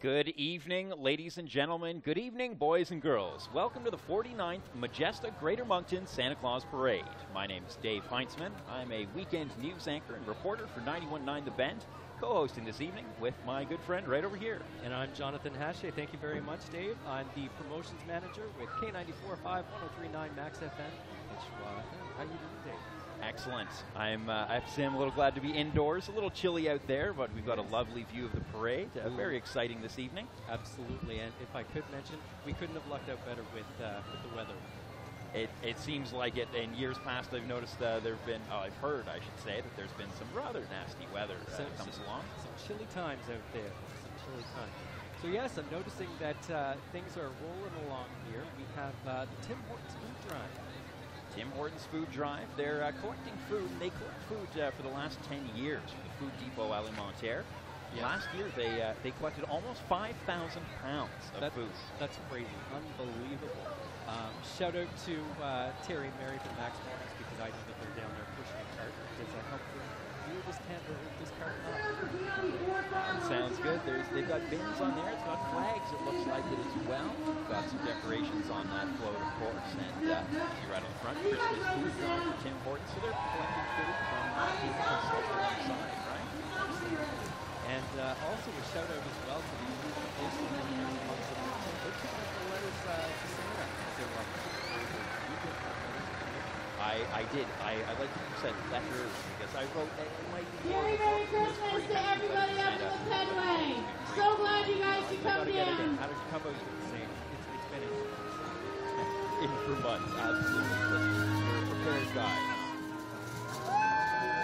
Good evening, ladies and gentlemen. Good evening, boys and girls. Welcome to the 49th Majesta Greater Moncton Santa Claus Parade. My name is Dave Heintzman. I'm a weekend news anchor and reporter for 91.9 The Bend, co-hosting this evening with my good friend right over here. And I'm Jonathan Hache. Thank you very much, Dave. I'm the promotions manager with K94.5 1039 Max FM. How you doing, Dave? Excellent. I have to say I'm a little glad to be indoors. A little chilly out there, but we've got a lovely view of the parade. Very exciting this evening. Absolutely. And if I could mention, we couldn't have lucked out better with the weather. It seems like it. In years past, I've noticed there have been, I've heard, I should say, that there's been some rather nasty weather that comes along. Some chilly times out there. Some chilly times. So yes, I'm noticing that things are rolling along here. We have the Tim Hortons Food Drive. Tim Hortons Food Drive. They're collecting food. They collect food for the last 10 years for the Food Depot Alimentaire. Yes. Last year, they collected almost 5,000 pounds of food. That's crazy. Unbelievable. Shout out to Terry and Mary from Max Mornings, because I know that they're down there pushing a cart. Does that help you this cart up? Sounds good. They've got bins on there. It's got flags, it looks like it as well. We've got some decorations on that float, of course. And see right on the front, Christmas food drive for Tim Hortons. So they're collecting food from people outside, right? And also a shout out as well to the they're picking up the letters to Santa. I did. I like that you said letters, because I wrote that it might be more. Merry Christmas to everybody up in the Pedway. So glad you guys could come down. How did you come out with the same? It's been in for months, absolutely. You're a prepared guy.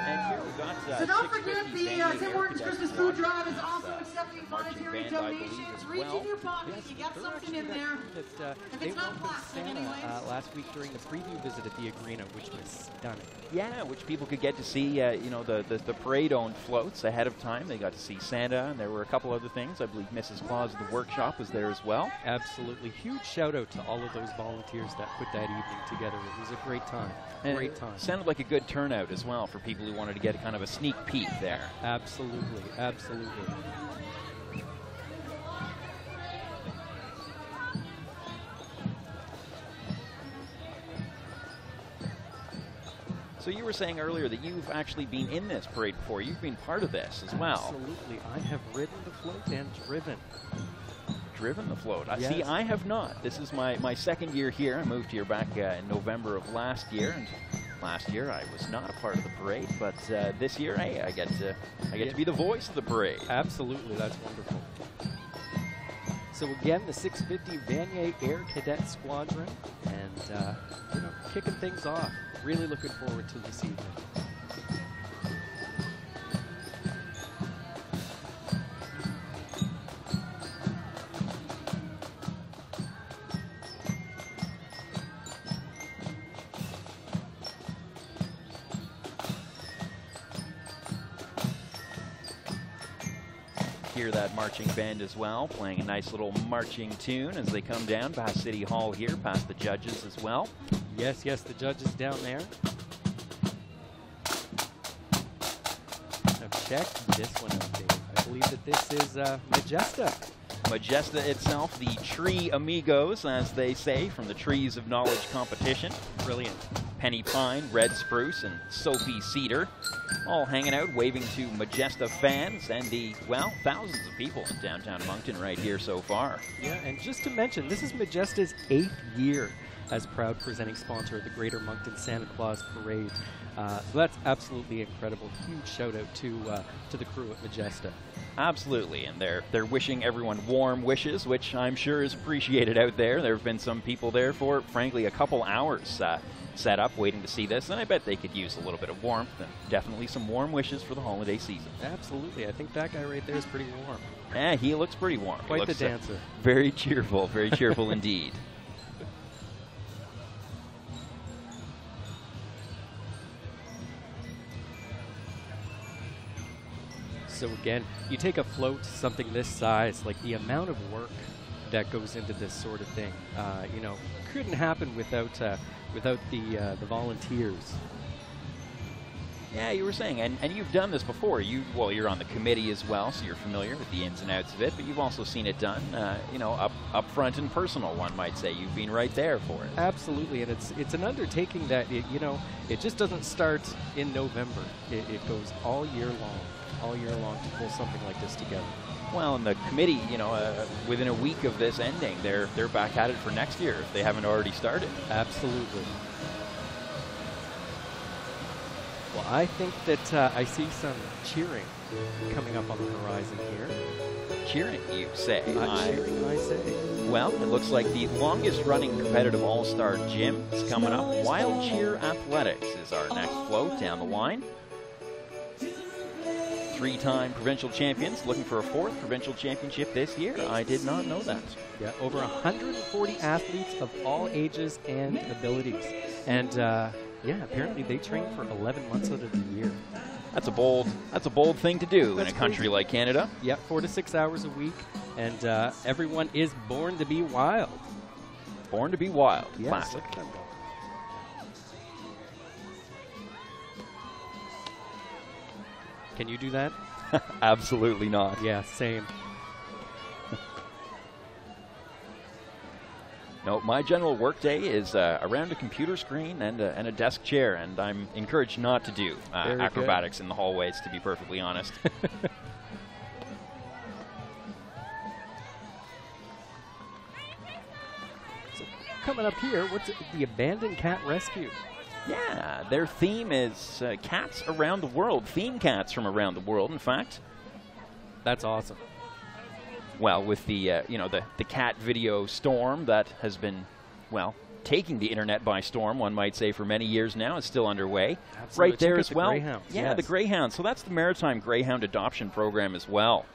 And here we've got so don't forget the Tim Hortons Christmas Food Drive is also accepting monetary donations. Reach in your pocket. You got something in there. If it's not plastic, anyways. Last week during the preview visit at the Agrena, which was stunning. Yeah, which people could get to see, the parade-owned floats ahead of time. They got to see Santa, and there were a couple other things. I believe Mrs. Claus of the Workshop was there as well. Absolutely. Huge shout-out to all of those volunteers that put that evening together. It was a great time. Great time. Sounded like a good turnout as well for people who wanted to get a kind of a sneak peek there. Absolutely. Absolutely. So you were saying earlier that you've actually been in this parade before. You've been part of this as well. Absolutely. I have ridden the float and driven. Driven the float? Yes. See, I have not. This is my second year here. I moved here back in November of last year, and last year I was not a part of the parade, but this year, hey, I get to be the voice of the parade. Absolutely. That's wonderful. So again, the 650 Vanier Air Cadet Squadron, and kicking things off. Really looking forward to this evening. Hear that marching band as well, playing a nice little marching tune as they come down past City Hall here, past the judges as well. Yes, the judges down there. Now check this one out, Dave. I believe that this is Majesta. Majesta itself, the Tree Amigos, as they say, from the Trees of Knowledge competition. Brilliant. Penny Pine, Red Spruce, and Sophie Cedar, all hanging out, waving to Majesta fans and the, thousands of people in downtown Moncton right here so far. Yeah, and just to mention, this is Majesta's 8th year as proud presenting sponsor of the Greater Moncton Santa Claus Parade. So that's absolutely incredible. Huge shout out to the crew at Majesta. Absolutely, and they're wishing everyone warm wishes, which I'm sure is appreciated out there. There have been some people there for, frankly, a couple hours set up waiting to see this, and I bet they could use a little bit of warmth and definitely some warm wishes for the holiday season. Absolutely. I think that guy right there is pretty warm. Yeah, he looks pretty warm. Quite the dancer. Very cheerful indeed. So again, you take a float, something this size, like the amount of work that goes into this sort of thing, couldn't happen without the volunteers. Yeah, you were saying, and you've done this before. You're on the committee as well, so you're familiar with the ins and outs of it. But you've also seen it done, up front and personal. One might say you've been right there for it. Absolutely, and it's an undertaking that it just doesn't start in November. It goes all year long to pull something like this together. Well, and the committee, within a week of this ending, they're back at it for next year if they haven't already started. Absolutely. Well, I think that I see some cheering coming up on the horizon here. Cheering, you say? Cheering, I say. Well, it looks like the longest-running competitive all-star gym is coming up. Wild Cheer Athletics is our next float down the line. 3-time provincial champions looking for a 4th provincial championship this year. I did not know that. Yeah, over 140 athletes of all ages and abilities. And apparently they train for 11 months out of the year. That's a bold thing to do in a country like Canada. Yeah, 4 to 6 hours a week, and everyone is born to be wild. Born to be wild. Yes. Classic. Can you do that? Absolutely not. Yeah, same. No, my general workday is around a computer screen and a desk chair, and I'm encouraged not to do acrobatics in the hallways, to be perfectly honest. So coming up here, what's the Abandoned Cat Rescue? Yeah, their theme is cats around the world, theme cats from around the world, in fact. That's awesome. Well, with the the cat video storm that has been, taking the internet by storm, one might say, for many years now, is still underway. Absolutely. Right there Check as out the well. Greyhounds. Yeah, yes. the Greyhounds. So that's the Maritime Greyhound Adoption Program as well.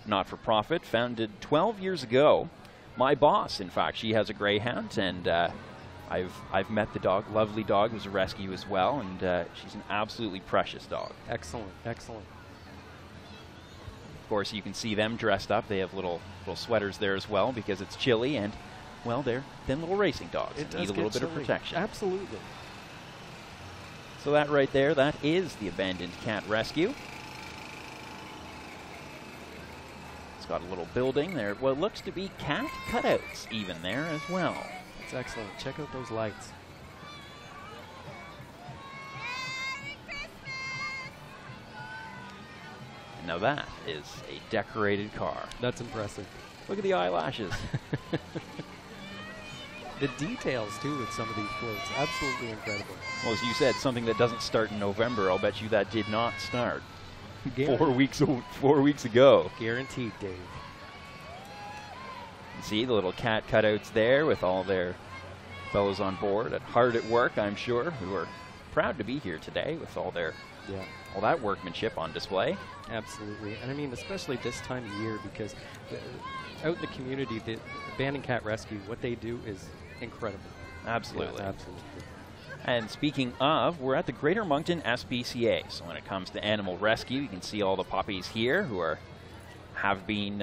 Not-for-profit, founded 12 years ago. My boss, in fact, she has a Greyhound, and I've met the dog. Lovely dog. It was a rescue as well, and she's an absolutely precious dog. Excellent, excellent. Of course, you can see them dressed up. They have little sweaters there as well because it's chilly, and, they're thin little racing dogs. It need a little bit of protection. Absolutely. So that right there, that is the Abandoned Cat Rescue. It's got a little building there. What looks to be cat cutouts even there as well. That's excellent. Check out those lights. Now that is a decorated car. That's impressive. Look at the eyelashes. The details, too, with some of these floats. Absolutely incredible. Well, as you said, something that doesn't start in November, I'll bet you that did not start. Guaranteed. 4 weeks ago. Guaranteed, Dave. See the little cat cutouts there with all their fellows on board, hard at work, I'm sure, who are proud to be here today with all that workmanship on display. Absolutely. And I mean, especially this time of year, because out in the community, the Abandoned Cat Rescue, what they do is incredible. Absolutely. Yes, absolutely. And speaking of, we're at the Greater Moncton SPCA. So when it comes to animal rescue, you can see all the puppies here who have been,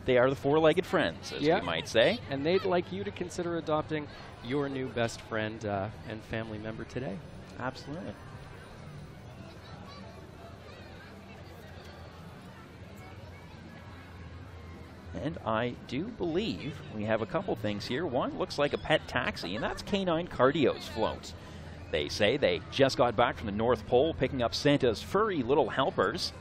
they are the four-legged friends, as we might say. And they'd like you to consider adopting your new best friend and family member today. Absolutely. And I do believe we have a couple things here. One looks like a pet taxi, and that's Canine Cardio's float. They say they just got back from the North Pole picking up Santa's furry little helpers.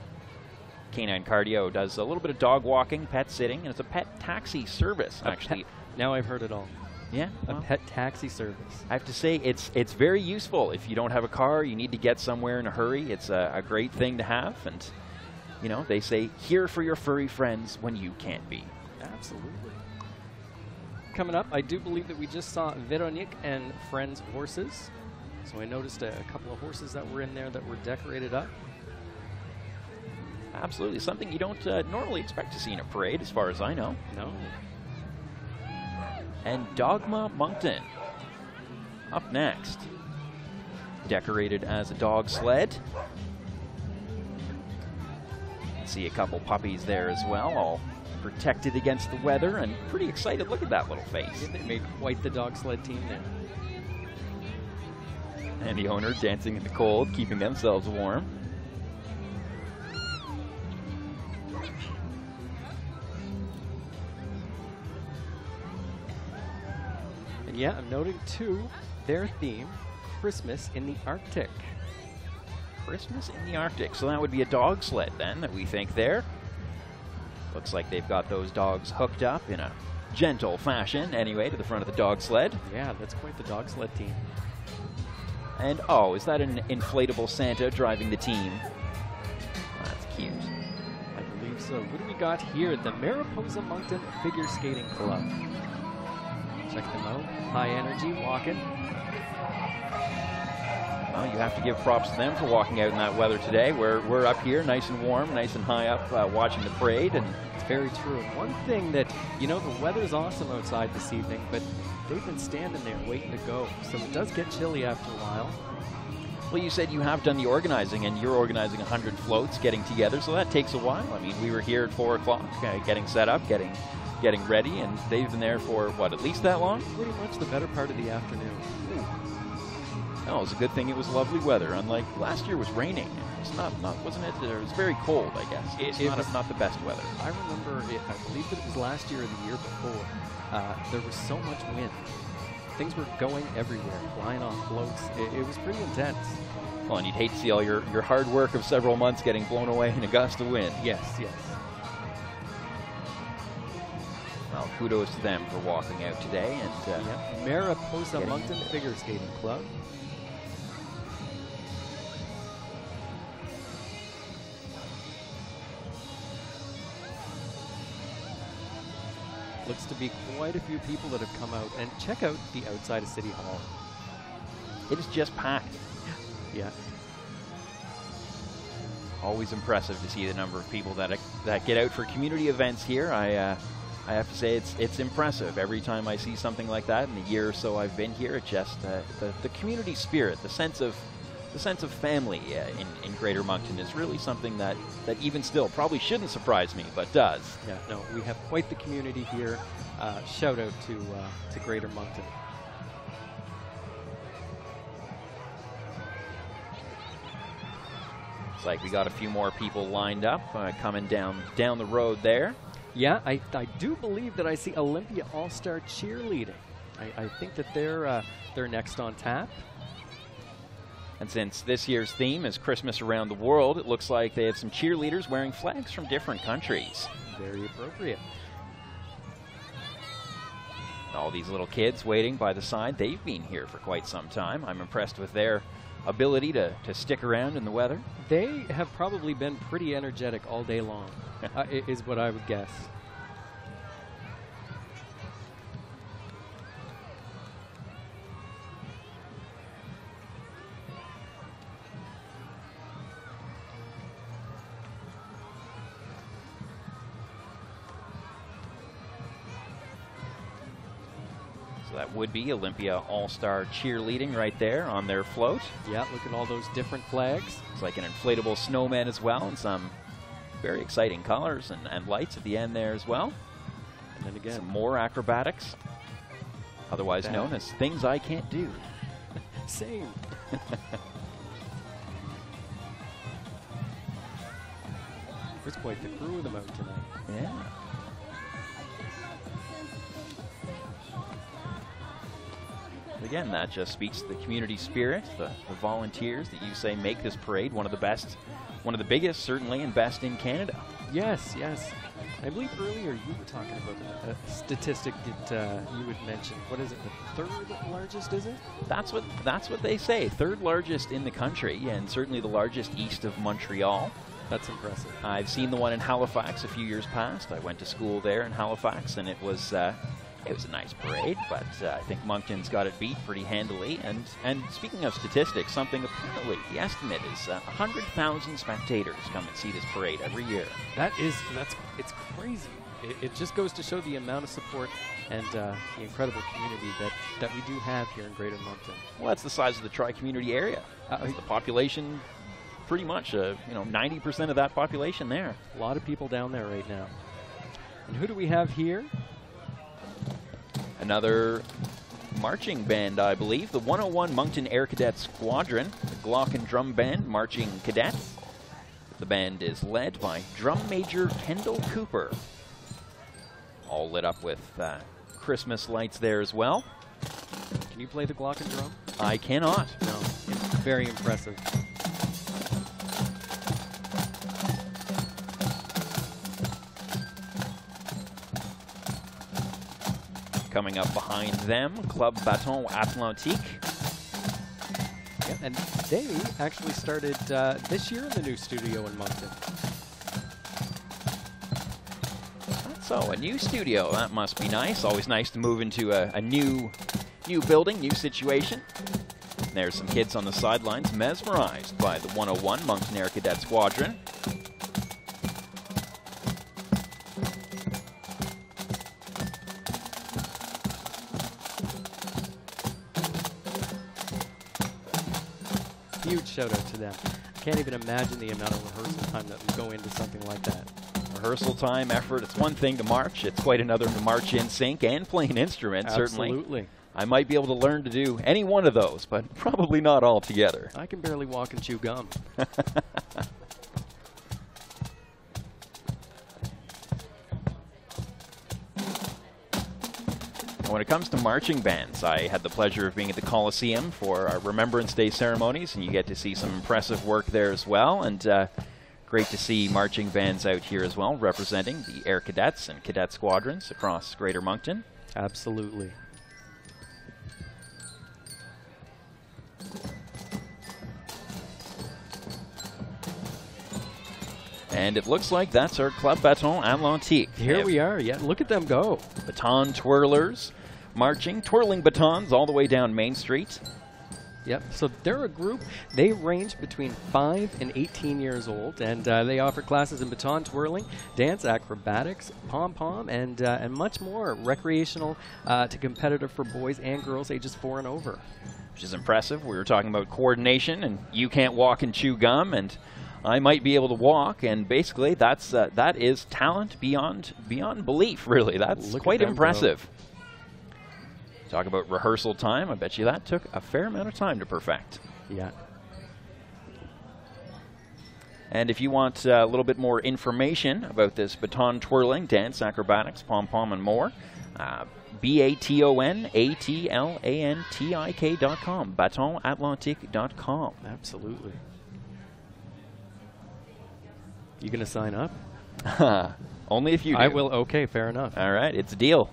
Canine Cardio does a little bit of dog walking, pet sitting, and it's a pet taxi service, actually. Now I've heard it all. Yeah. A pet taxi service. I have to say, it's very useful. If you don't have a car, you need to get somewhere in a hurry, it's a great thing to have. And, they say, here for your furry friends when you can't be. Absolutely. Coming up, I do believe that we just saw Veronique and Friends horses. So I noticed a couple of horses that were in there that were decorated up. Absolutely. Something you don't normally expect to see in a parade, as far as I know. No. And Dogma Moncton up next. Decorated as a dog sled. See a couple puppies there as well, all protected against the weather and pretty excited. Look at that little face. They made quite the dog sled team there. and the owner dancing in the cold, keeping themselves warm. And yeah, I'm noting too, their theme, Christmas in the Arctic. Christmas in the Arctic. So that would be a dog sled then that we think there. Looks like they've got those dogs hooked up in a gentle fashion anyway to the front of the dog sled. Yeah, that's quite the dog sled team. And oh, is that an inflatable Santa driving the team? That's cute. I believe so. What do we got here? The Mariposa Moncton Figure Skating Club. Check them out. High energy, walking. Well, you have to give props to them for walking out in that weather today. We're up here, nice and warm, nice and high up, watching the parade. And it's very true. And one thing that, you know, the weather's awesome outside this evening, but they've been standing there waiting to go. So it does get chilly after a while. Well, you said you have done the organizing, and you're organizing 100 floats, getting together, so that takes a while. I mean, we were here at 4 o'clock, getting set up, getting ready, and they've been there for, what, at least that long? Pretty much the better part of the afternoon. No, it was a good thing it was lovely weather. Unlike last year, was raining. It's not wasn't it? It was very cold, I guess. It was not the best weather. I remember, I believe that it was last year or the year before. There was so much wind. Things were going everywhere, flying off floats. It was pretty intense. Well, and you'd hate to see all your hard work of several months getting blown away in a gust of wind. Yes, yes. Well, kudos to them for walking out today. And yep. Mariposa Moncton Figure Skating Club. Looks to be quite a few people that have come out. And check out the outside of City Hall. It is just packed. Yeah. Always impressive to see the number of people that get out for community events here. I have to say it's impressive every time I see something like that in the year or so I've been here. It just the community spirit, the sense of family in Greater Moncton is really something that even still probably shouldn't surprise me, but does. Yeah, no, we have quite the community here. Shout out to Greater Moncton. It's like we got a few more people lined up coming down the road there. Yeah, I do believe that I see Olympia All-Star Cheerleading. I think that they're next on tap. And since this year's theme is Christmas around the world, it looks like they have some cheerleaders wearing flags from different countries. Very appropriate. All these little kids waiting by the side, they've been here for quite some time. I'm impressed with their ability to stick around in the weather. They have probably been pretty energetic all day long, is what I would guess. That would be Olympia All-Star Cheerleading right there on their float. Yeah, look at all those different flags. It's like an inflatable snowman as well, and some very exciting colors and lights at the end there as well. And then again, some more acrobatics, otherwise known as things I can't do. Same. There's quite the crew of them out tonight. Yeah. Again, that just speaks to the community spirit, the volunteers that you say make this parade one of the best, one of the biggest, certainly, and best in Canada. Yes, yes. I believe earlier you were talking about a statistic that you had mentioned. What is it, the third largest, is it? That's what they say. Third largest in the country, and certainly the largest east of Montreal. That's impressive. I've seen the one in Halifax a few years past. I went to school there in Halifax, and it was a nice parade, but I think Moncton's got it beat pretty handily. And speaking of statistics, something apparently, the estimate is 100,000 spectators come and see this parade every year. It's crazy. It just goes to show the amount of support and the incredible community that we do have here in Greater Moncton. Well, that's the size of the Tri-Community area. That's the population, pretty much, 90% of that population there. A lot of people down there right now. And who do we have here? Another marching band, I believe. The 101 Moncton Air Cadet Squadron, the Glock and Drum Band marching cadets. The band is led by Drum Major Kendall Cooper. All lit up with Christmas lights there as well. Can you play the Glock and drum? I cannot. No. It's very impressive. Coming up behind them, Club Baton Atlantique. Yeah, and they actually started this year in the new studio in Moncton. So, a new studio, that must be nice. Always nice to move into a new building, new situation. There's some kids on the sidelines mesmerized by the 101 Moncton Air Cadet Squadron. Huge shout out to them. I can't even imagine the amount of rehearsal time that would go into something like that. Rehearsal time, effort, it's one thing to march, it's quite another to march in sync and play an instrument, certainly. Absolutely. I might be able to learn to do any one of those, but probably not all together. I can barely walk and chew gum. When it comes to marching bands, I had the pleasure of being at the Coliseum for our Remembrance Day ceremonies, and you get to see some impressive work there as well. And great to see marching bands out here as well, representing the Air Cadets and Cadet Squadrons across Greater Moncton. Absolutely. And it looks like that's our Club Baton Atlantique. Here we are. Yeah, look at them go. Baton twirlers marching, twirling batons all the way down Main Street. Yep, so they're a group. They range between 5 and 18 years old, and they offer classes in baton twirling, dance, acrobatics, pom-pom, and much more. Recreational to competitive for boys and girls ages 4 and over. Which is impressive. We were talking about coordination, and you can't walk and chew gum, and I might be able to walk, and basically that is talent beyond belief, really. That's quite impressive. Talk about rehearsal time. I bet you that took a fair amount of time to perfect. Yeah. And if you want a little bit more information about this baton twirling, dance, acrobatics, pom-pom, and more, BATONATLANTIK.com, batonatlantique.com. Absolutely. You going to sign up? Only if you do. I will. Okay, fair enough. All right, it's a deal.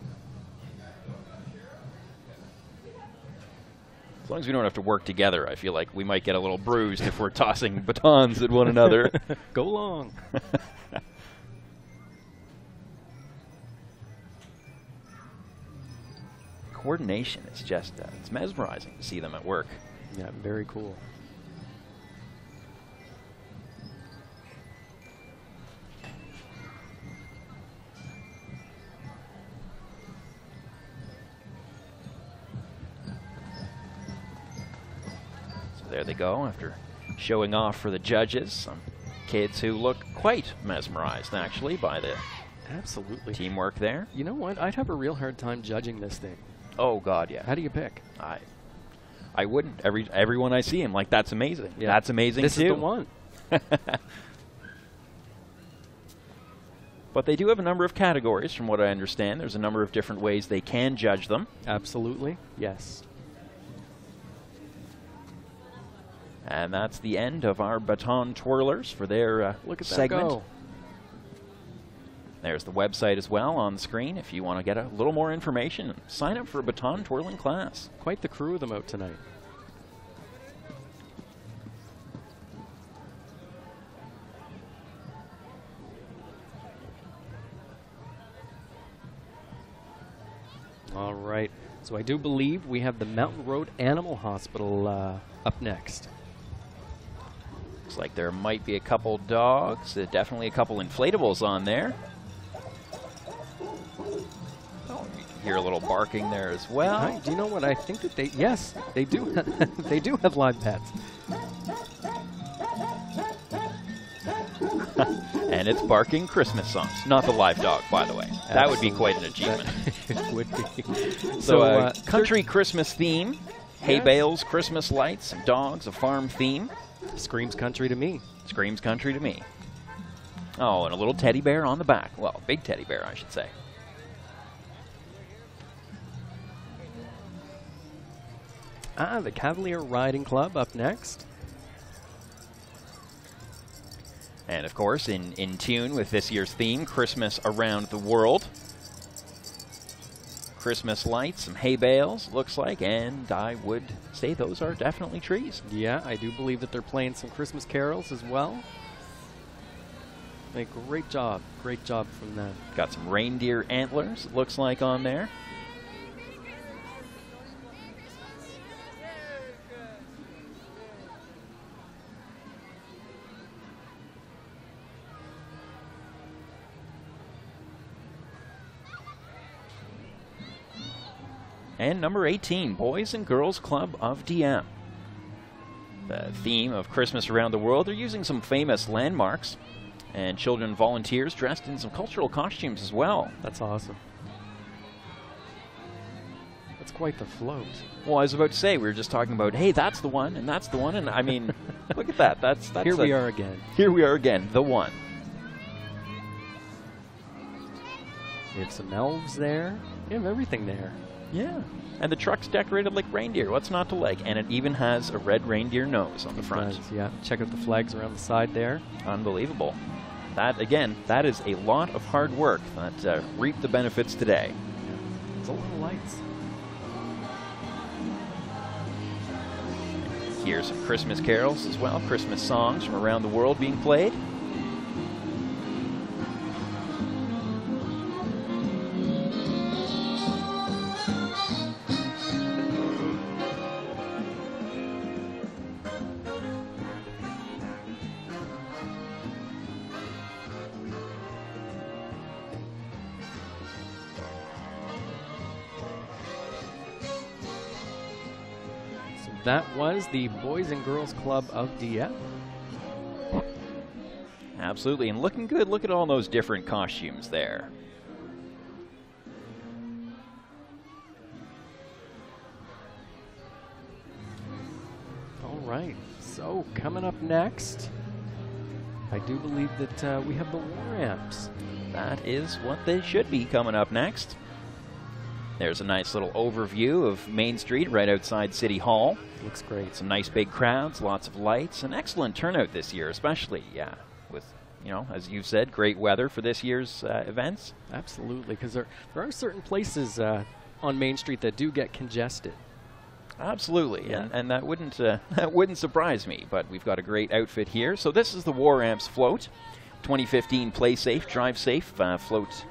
As long as we don't have to work together, I feel like we might get a little bruised if we're tossing batons at one another. Go long. Coordination is just, it's mesmerizing to see them at work. Yeah, very cool. There they go, after showing off for the judges. Some kids who look quite mesmerized, actually, by the teamwork there. You know what? I'd have a real hard time judging this thing. Oh, God, yeah. How do you pick? I wouldn't. Everyone I see, I'm like, that's amazing. Yeah. That's amazing, this too. This is the one. But they do have a number of categories, from what I understand. There's a number of different ways they can judge them. Absolutely, yes. And that's the end of our baton twirlers for their Look at segment. That go. There's the website as well on the screen if you want to get a little more information. Sign up for a baton twirling class. Quite the crew of them out tonight. All right. So I do believe we have the Mountain Road Animal Hospital up next. Looks like there might be a couple dogs, definitely a couple inflatables on there. Oh, you can hear a little barking there as well. Hi, do you know what I think that they? Yes, they do. They do have live pets. And it's barking Christmas songs. Not the live dog, by the way. That would be quite an achievement. It would be. So, country Christmas theme, hay bales, Christmas lights, some dogs, a farm theme. Screams country to me. Screams country to me. Oh, and a little teddy bear on the back. Well, big teddy bear, I should say. The Cavalier Riding Club up next. And, of course, in tune with this year's theme, Christmas Around the World. Christmas lights, some hay bales, looks like, and I would say those are definitely trees. Yeah, I do believe that they're playing some Christmas carols as well. A great job from them. Got some reindeer antlers, it looks like, on there. And number 18, Boys and Girls Club of Dieppe. The theme of Christmas Around the World, they're using some famous landmarks, and children volunteers dressed in some cultural costumes as well. That's awesome. That's quite the float. Well, I was about to say, we were just talking about, hey, that's the one, and that's the one, and I mean, look at that. That's Here we are again. Here we are again, the one. We have some elves there. We have everything there. Yeah, and the truck's decorated like reindeer. What's not to like? And it even has a red reindeer nose on the front. It does, yeah. Check out the flags around the side there. Unbelievable. That, again, that is a lot of hard work that reaped the benefits today. It's a lot of lights. Here's some Christmas carols as well, Christmas songs from around the world being played. That was the Boys and Girls Club of Dieppe. Absolutely, and looking good. Look at all those different costumes there. All right, so coming up next, I do believe that we have the War Amps. That is what they should be coming up next. There's a nice little overview of Main Street right outside City Hall. Looks great. Some nice big crowds, lots of lights, an excellent turnout this year, especially, with, as you said, great weather for this year's events. Absolutely, because there are certain places on Main Street that do get congested. Absolutely, yeah. and that wouldn't surprise me, but we've got a great outfit here. So this is the War Amps float, 2015 Play Safe, Drive Safe float.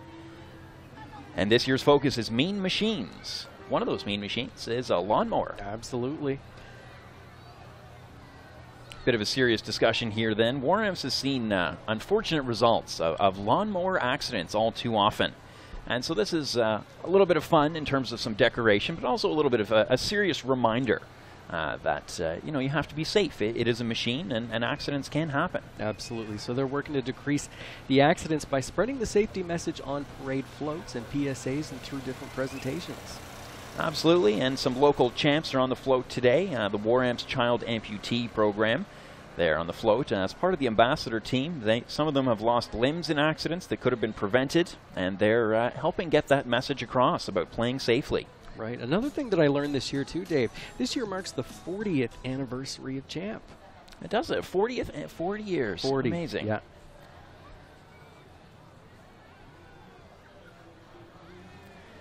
And this year's focus is Mean Machines. One of those Mean Machines is a lawnmower. Absolutely. Bit of a serious discussion here then. War Amps has seen unfortunate results of lawnmower accidents all too often. And so this is a little bit of fun in terms of some decoration, but also a little bit of a serious reminder that, you have to be safe. It is a machine, and accidents can happen. Absolutely. So they're working to decrease the accidents by spreading the safety message on parade floats and PSAs and through different presentations. Absolutely, and some local champs are on the float today. The War Amps Child Amputee Program. They're on the float as part of the ambassador team. Some of them have lost limbs in accidents that could have been prevented, and they're helping get that message across about playing safely. Right. Another thing that I learned this year too, Dave, this year marks the 40th anniversary of Champ. It does it. 40 years. 40. Amazing. Yeah.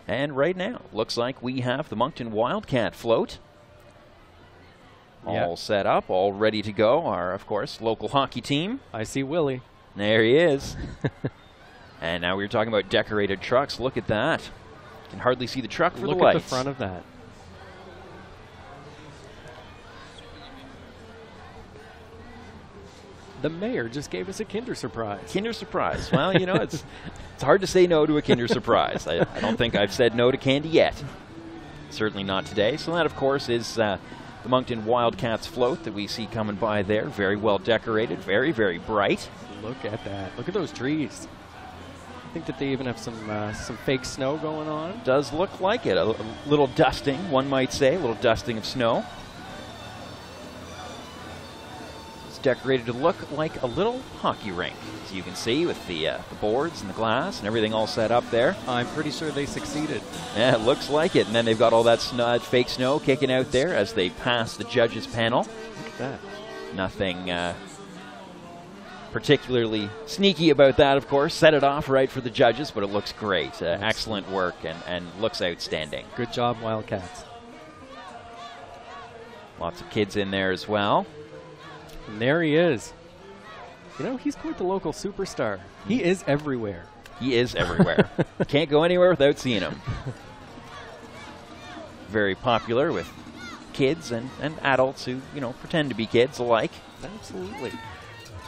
And right now, looks like we have the Moncton Wildcat float. All set up, all ready to go. Our, of course, local hockey team. I see Willie. There he is. And now we were talking about decorated trucks. Look at that. Can hardly see the truck for the lights. Look at the front of that. The mayor just gave us a Kinder Surprise. Kinder Surprise. Well, it's hard to say no to a Kinder Surprise. I don't think I've said no to candy yet. Certainly not today. So that, of course, is the Moncton Wildcats float that we see coming by there. Very well decorated, very, very bright. Look at that. Look at those trees. I think that they even have some fake snow going on. Does look like it. A little dusting, one might say, a little dusting of snow. It's decorated to look like a little hockey rink, as you can see, with the boards and the glass and everything all set up there. I'm pretty sure they succeeded. Yeah, it looks like it. And then they've got all that fake snow kicking out there as they pass the judges' panel. Look at that. Nothing particularly sneaky about that, of course. Set it off right for the judges, but it looks great. Excellent work and looks outstanding. Good job, Wildcats. Lots of kids in there as well. And there he is. You know, he's quite the local superstar. He is everywhere. He is everywhere. Can't go anywhere without seeing him. Very popular with kids and adults who, you know, pretend to be kids alike. Absolutely.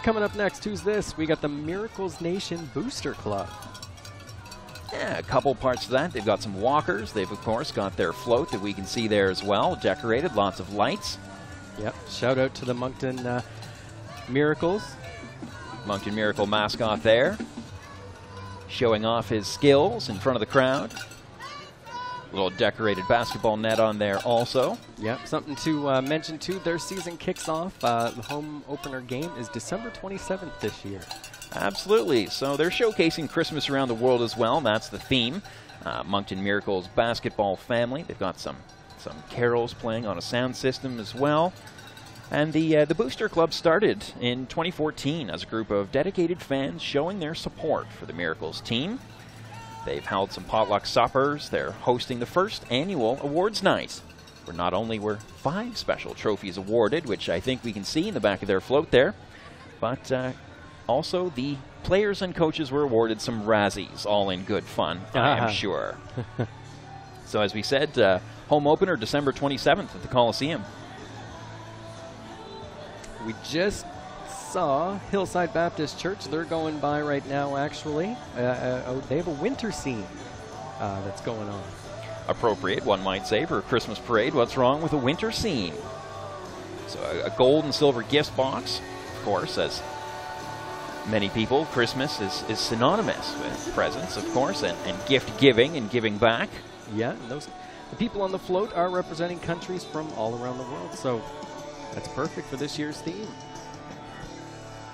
Coming up next, who's this? We got the Miracles Nation Booster Club. Yeah, a couple parts of that. They've got some walkers. They've, of course, got their float that we can see there as well. Decorated, lots of lights. Yep. Shout out to the Moncton Miracles. Moncton Miracle mascot there. Showing off his skills in front of the crowd. Little decorated basketball net on there also. Yep, something to mention too. Their season kicks off. The home opener game is December 27th this year. Absolutely. So they're showcasing Christmas around the world as well. That's the theme. Moncton Miracles basketball family. They've got some carols playing on a sound system as well. And the Booster Club started in 2014 as a group of dedicated fans showing their support for the Miracles team. They've held some potluck suppers. They're hosting the first annual awards night, where not only were 5 special trophies awarded, which I think we can see in the back of their float there, but also the players and coaches were awarded some Razzies, all in good fun, I am sure. So as we said, home opener December 27th at the Coliseum. We just saw Hillside Baptist Church. They're going by right now, actually. They have a winter scene that's going on. Appropriate, one might say, for a Christmas parade. What's wrong with a winter scene? So a gold and silver gift box, of course, as many people, Christmas is synonymous with presents, of course, and gift giving and giving back. Yeah, and the people on the float are representing countries from all around the world, so that's perfect for this year's theme.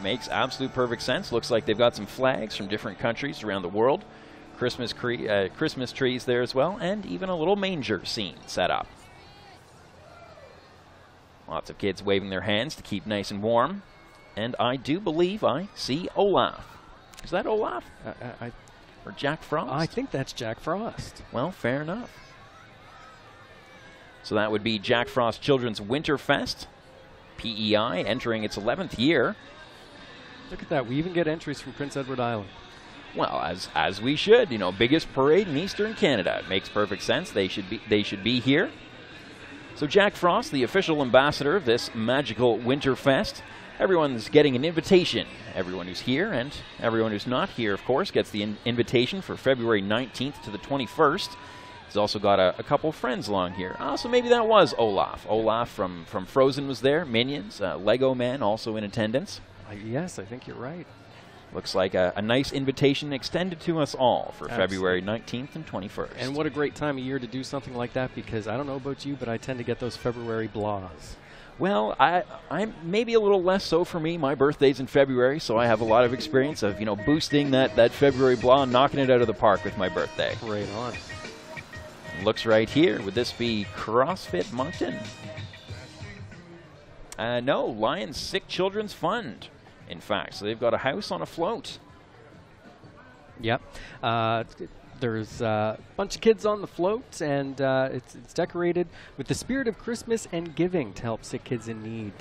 Makes absolute perfect sense. Looks like they've got some flags from different countries around the world. Christmas trees there as well, and even a little manger scene set up. Lots of kids waving their hands to keep nice and warm. And I do believe I see Olaf. Is that Olaf? Or Jack Frost? I think that's Jack Frost. Well, fair enough. So that would be Jack Frost Children's Winterfest. PEI entering its 11th year. Look at that. We even get entries from Prince Edward Island. Well, as we should. You know, biggest parade in Eastern Canada. It makes perfect sense. They should be here. So Jack Frost, the official ambassador of this magical Winterfest. Everyone's getting an invitation. Everyone who's here and everyone who's not here, of course, gets the invitation for February 19th to the 21st. He's also got a couple friends along here. So maybe that was Olaf. Olaf from Frozen was there. Minions, Lego Man also in attendance. Yes, I think you're right. Looks like a nice invitation extended to us all for Absolutely. February 19th and 21st. And what a great time of year to do something like that, because I don't know about you, but I tend to get those February blahs. Well, I'm maybe a little less so for me. My birthday's in February, so I have a lot of experience of, boosting that February blah and knocking it out of the park with my birthday. Right on. Looks right here. Would this be CrossFit Moncton? No, Lions Sick Children's Fund, in fact. So they've got a house on a float. Yep. There's a bunch of kids on the float, and it's decorated with the spirit of Christmas and giving to help sick kids in need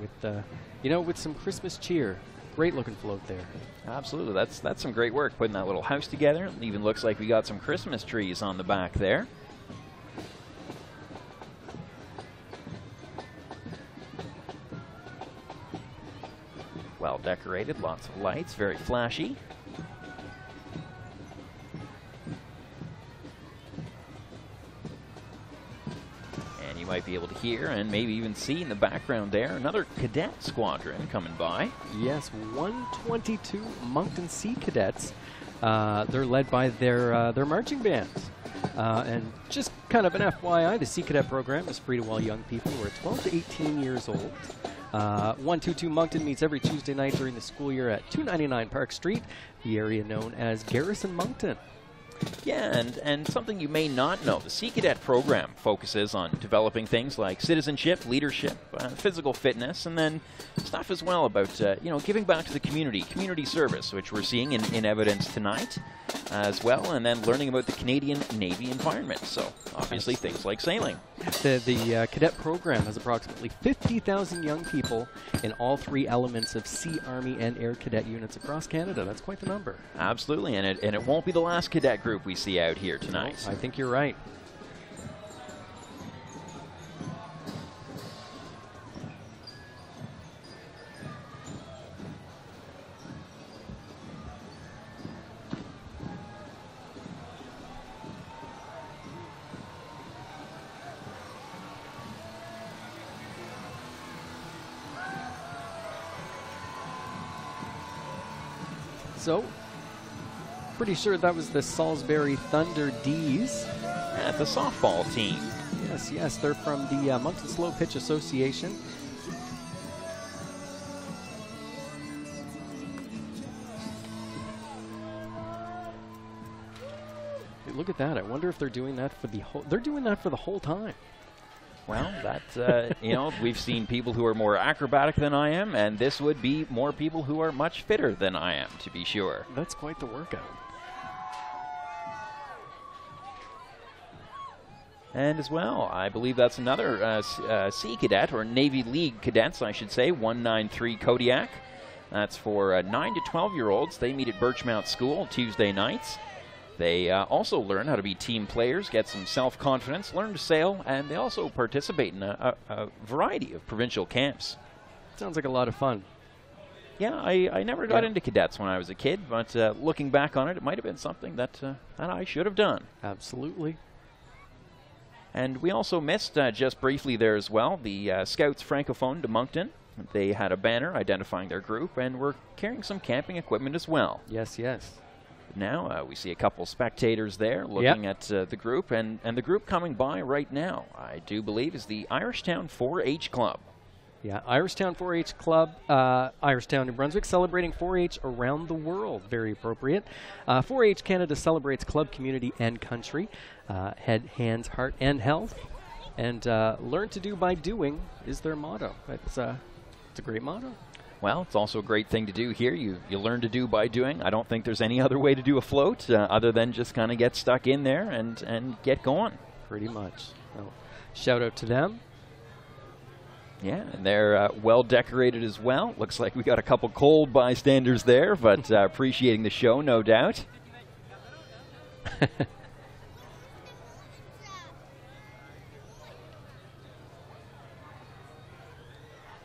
with some Christmas cheer. Great looking float there. Absolutely. That's some great work putting that little house together. It even looks like we got some Christmas trees on the back there. Well decorated, lots of lights, very flashy. might be able to hear and maybe even see in the background there another cadet squadron coming by. Yes, 122 Moncton Sea Cadets. They're led by their marching bands. And just kind of an FYI, the Sea Cadet program is free to all young people who are 12 to 18 years old. 122 Moncton meets every Tuesday night during the school year at 299 Park Street, the area known as Garrison Moncton. Yeah, and something you may not know, the Sea Cadet program focuses on developing things like citizenship, leadership, physical fitness, and then stuff as well about, giving back to the community service, which we're seeing in evidence tonight as well, and then learning about the Canadian Navy environment. So, obviously, things like sailing. The cadet program has approximately 50,000 young people in all three elements of Sea, Army, and Air Cadet units across Canada. That's quite the number. Absolutely, and it won't be the last cadet group we see out here tonight. No, I think you're right. So, pretty sure that was the Salisbury Thunder D's. Yeah, the softball team. Yes, they're from the Moncton Slow Pitch Association. Hey, look at that! I wonder if they're doing that for the whole. They're doing that for the whole time. Well, that, we've seen people who are more acrobatic than I am, and this would be more people who are much fitter than I am, to be sure. That's quite the workout. And as well, I believe that's another Sea Cadet, or Navy League cadets, I should say, 193 Kodiak. That's for 9 to 12-year-olds. They meet at Birchmount School Tuesday nights. They also learn how to be team players, get some self-confidence, learn to sail, and they also participate in a variety of provincial camps. Sounds like a lot of fun. Yeah, I never got into cadets when I was a kid, but looking back on it, it might have been something that I should have done. Absolutely. And we also missed, just briefly there as well, the Scouts Francophone de Moncton. They had a banner identifying their group, and were carrying some camping equipment as well. Yes. Now we see a couple spectators there looking at the group, and the group coming by right now, I do believe, is the Irishtown 4-H Club. Yeah, Irishtown 4-H Club, Irishtown, New Brunswick, celebrating 4-H around the world. Very appropriate. 4-H Canada celebrates club, community, and country. Head, hands, heart, and health. And learn to do by doing is their motto. It's a great motto. Well, it's also a great thing to do here. You learn to do by doing. I don't think there's any other way to do a float other than just kind of get stuck in there and get going. Pretty much. So, shout out to them. Yeah, and they're well decorated as well. Looks like we got a couple cold bystanders there, but appreciating the show, no doubt.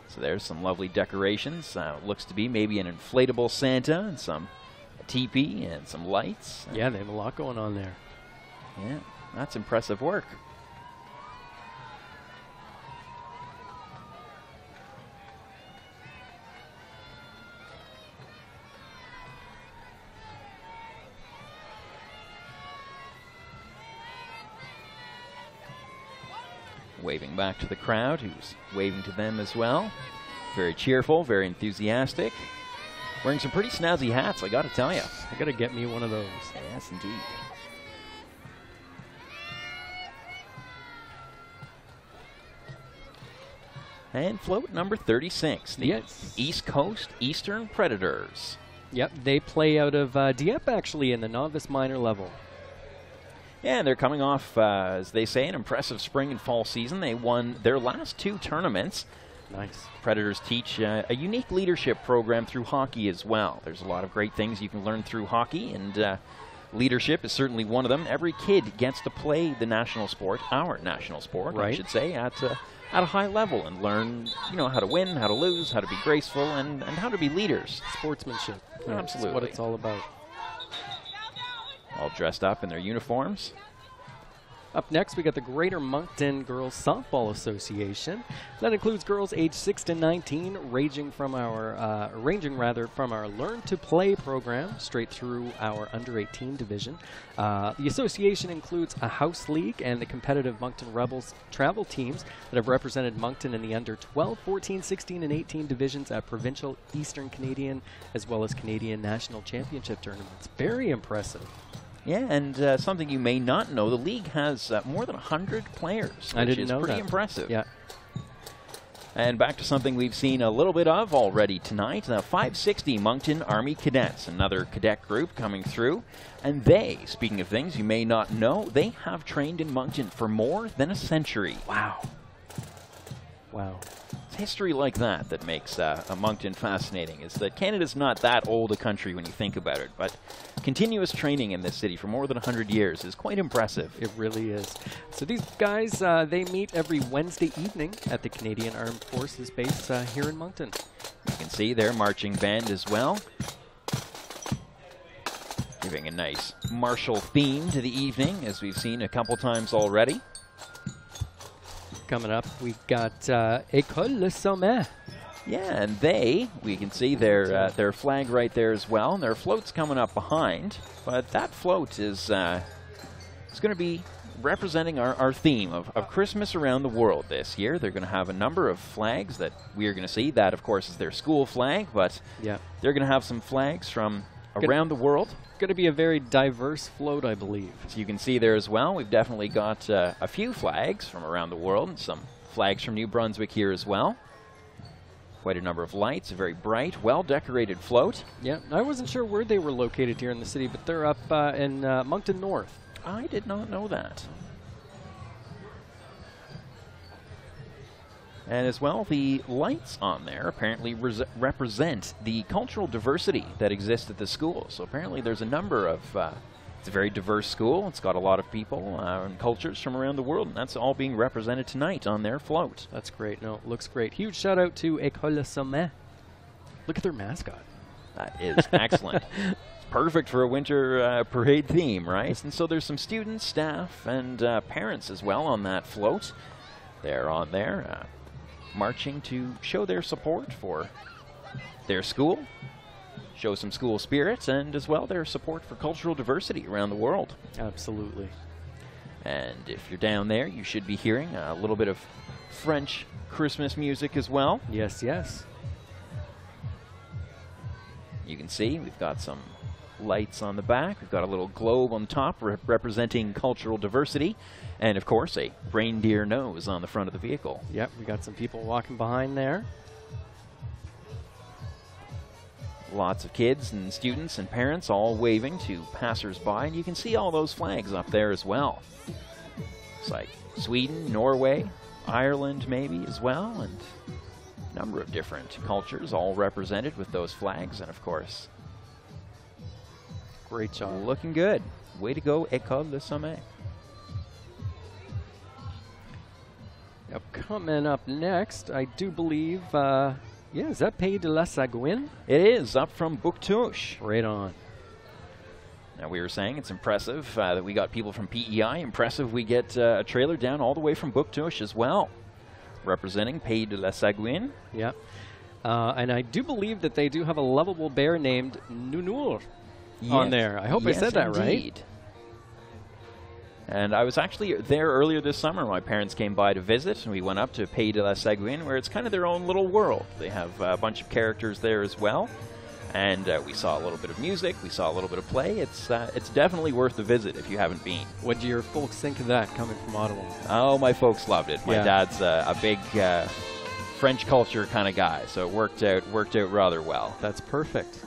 So there's some lovely decorations. Looks to be maybe an inflatable Santa and some teepee and some lights. Yeah, they have a lot going on there. Yeah, that's impressive work. Waving back to the crowd, who's waving to them as well. Very cheerful, very enthusiastic. Wearing some pretty snazzy hats, I gotta tell you. I gotta get me one of those. Yes, indeed. And float number 36, the East Coast Eastern Predators. Yep, they play out of Dieppe, actually, in the novice minor level. Yeah, and they're coming off, as they say, an impressive spring and fall season. They won their last 2 tournaments. Nice. Predators teach a unique leadership program through hockey as well. There's a lot of great things you can learn through hockey, and leadership is certainly one of them. Every kid gets to play the national sport, our national sport, right. I should say, at a high level, and learn, how to win, how to lose, how to be graceful, and how to be leaders. Sportsmanship. Absolutely. That's what it's all about. All dressed up in their uniforms. Up next, we got the Greater Moncton Girls Softball Association. That includes girls aged 6 to 19, ranging from our Learn to Play program straight through our under-18 division. The association includes a house league and the competitive Moncton Rebels travel teams that have represented Moncton in the under 12, 14, 16, and 18 divisions at provincial, Eastern Canadian, as well as Canadian National Championship tournaments. Very impressive. Yeah, and something you may not know, the league has more than 100 players, which is pretty impressive. Yeah. And back to something we've seen a little bit of already tonight, the 560 Moncton Army Cadets, another cadet group coming through. And they, speaking of things you may not know, they have trained in Moncton for more than a century. Wow. Wow. It's history like that makes Moncton fascinating, is that Canada's not that old a country when you think about it, but continuous training in this city for more than 100 years is quite impressive. It really is. So these guys, they meet every Wednesday evening at the Canadian Armed Forces base here in Moncton. You can see their marching band as well, giving a nice martial theme to the evening, as we've seen a couple times already. Coming up, we got École Le Sommet. Yeah, and we can see their flag right there as well, and their float's coming up behind. But that float is going to be representing our theme of Christmas around the world this year. They're going to have a number of flags that we are going to see. That, of course, is their school flag, but they're going to have some flags from around the world. Going to be a very diverse float, I believe. So you can see there as well, we've definitely got a few flags from around the world, and some flags from New Brunswick here as well. Quite a number of lights, a very bright, well-decorated float. Yeah, I wasn't sure where they were located here in the city, but they're up in Moncton North. I did not know that. And as well, the lights on there apparently represent the cultural diversity that exists at the school. So apparently there's a number of, it's a very diverse school. It's got a lot of people and cultures from around the world, and that's all being represented tonight on their float. That's great. No, it looks great. Huge shout out to École Le Sommet. Look at their mascot. That is excellent. It's perfect for a winter parade theme, right? And so there's some students, staff, and parents as well on that float. They're on there. Marching to show their support for their school, show some school spirit, and as well their support for cultural diversity around the world. Absolutely. And if you're down there, you should be hearing a little bit of French Christmas music as well. Yes, yes. You can see we've got some lights on the back. We've got a little globe on top representing cultural diversity. And, of course, a reindeer nose on the front of the vehicle. Yep, we got some people walking behind there. Lots of kids and students and parents all waving to passers-by. And you can see all those flags up there as well. It's like Sweden, Norway, Ireland maybe as well. And a number of different cultures all represented with those flags. And, of course, great job. Looking good. Way to go, École Le Sommet. Yep, coming up next, I do believe, is that Pays de la Sagouine? It is, up from Bouctouche. Right on. Now, we were saying it's impressive that we got people from PEI. Impressive we get a trailer down all the way from Bouctouche as well, representing Pays de la Sagouine. Yep. And I do believe that they do have a lovable bear named Nounours on there. I hope I said that right. And I was actually there earlier this summer. My parents came by to visit, and we went up to Pays de la Sagouine, where it's kind of their own little world. They have a bunch of characters there as well. And we saw a little bit of music. We saw a little bit of play. It's definitely worth the visit if you haven't been. What do your folks think of that coming from Ottawa? Oh, my folks loved it. My dad's a big French culture kind of guy, so it worked out rather well. That's perfect.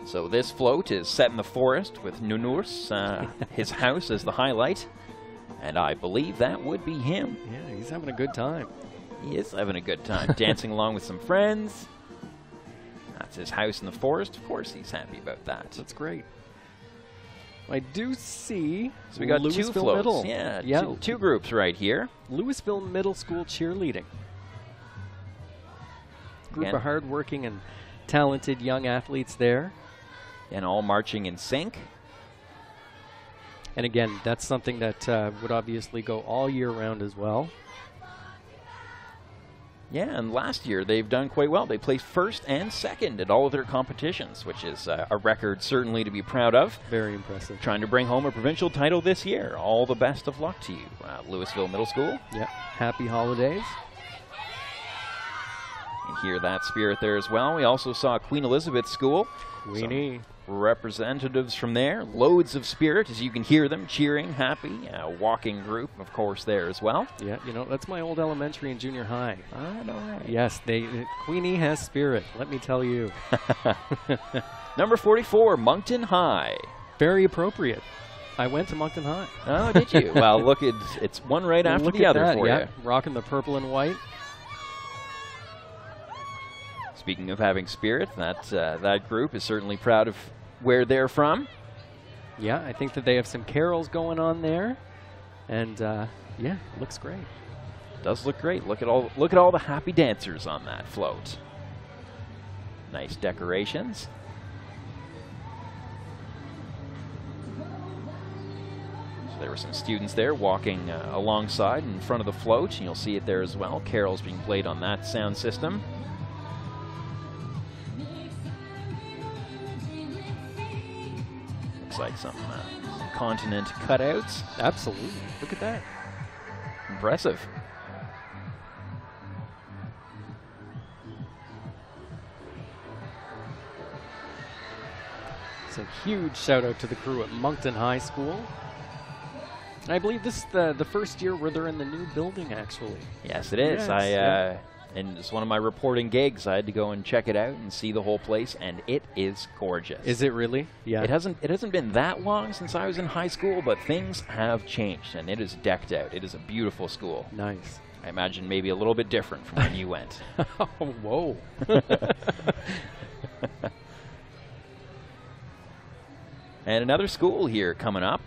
So this float is set in the forest with Nounours, his house as the highlight. And I believe that would be him. Yeah, he's having a good time. He is having a good time, dancing along with some friends. That's his house in the forest. Of course he's happy about that. That's great. I do see so we got Louisville two floats. Middle. Yeah, two groups right here. Louisville Middle School cheerleading. Group of hardworking and talented young athletes there. And all marching in sync. And again, that's something that would obviously go all year round as well. Yeah, and last year they've done quite well. They placed first and second at all of their competitions, which is a record certainly to be proud of. Very impressive. Trying to bring home a provincial title this year. All the best of luck to you, Louisville Middle School. Yeah, happy holidays. You hear that spirit there as well. We also saw Queen Elizabeth School. Queenie. Representatives from there. Loads of spirit, as you can hear them cheering, happy. Walking group, of course, there as well. Yeah, you know, that's my old elementary and junior high. I know, right? Yes, Queenie has spirit, let me tell you. Number 44, Moncton High. Very appropriate. I went to Moncton High. Oh, did you? Well, look, it's one right after the other for you. Rocking the purple and white. Speaking of having spirit, that group is certainly proud of where they're from. Yeah, I think that they have some carols going on there, and yeah, looks great. Does look great. Look at all the happy dancers on that float. Nice decorations. So there were some students there walking alongside in front of the float, and you'll see it there as well. Carols being played on that sound system. Like some continent cutouts. Absolutely. Look at that. Impressive. It's a huge shout out to the crew at Moncton High School. And I believe this is the first year where they're in the new building, actually. Yes, it is. Yes, and it's one of my reporting gigs. I had to go and check it out and see the whole place, and it is gorgeous. Is it really? Yeah. It hasn't been that long since I was in high school, but things have changed, and it is decked out. It is a beautiful school. Nice. I imagine maybe a little bit different from when you went. Oh, whoa. And another school here coming up.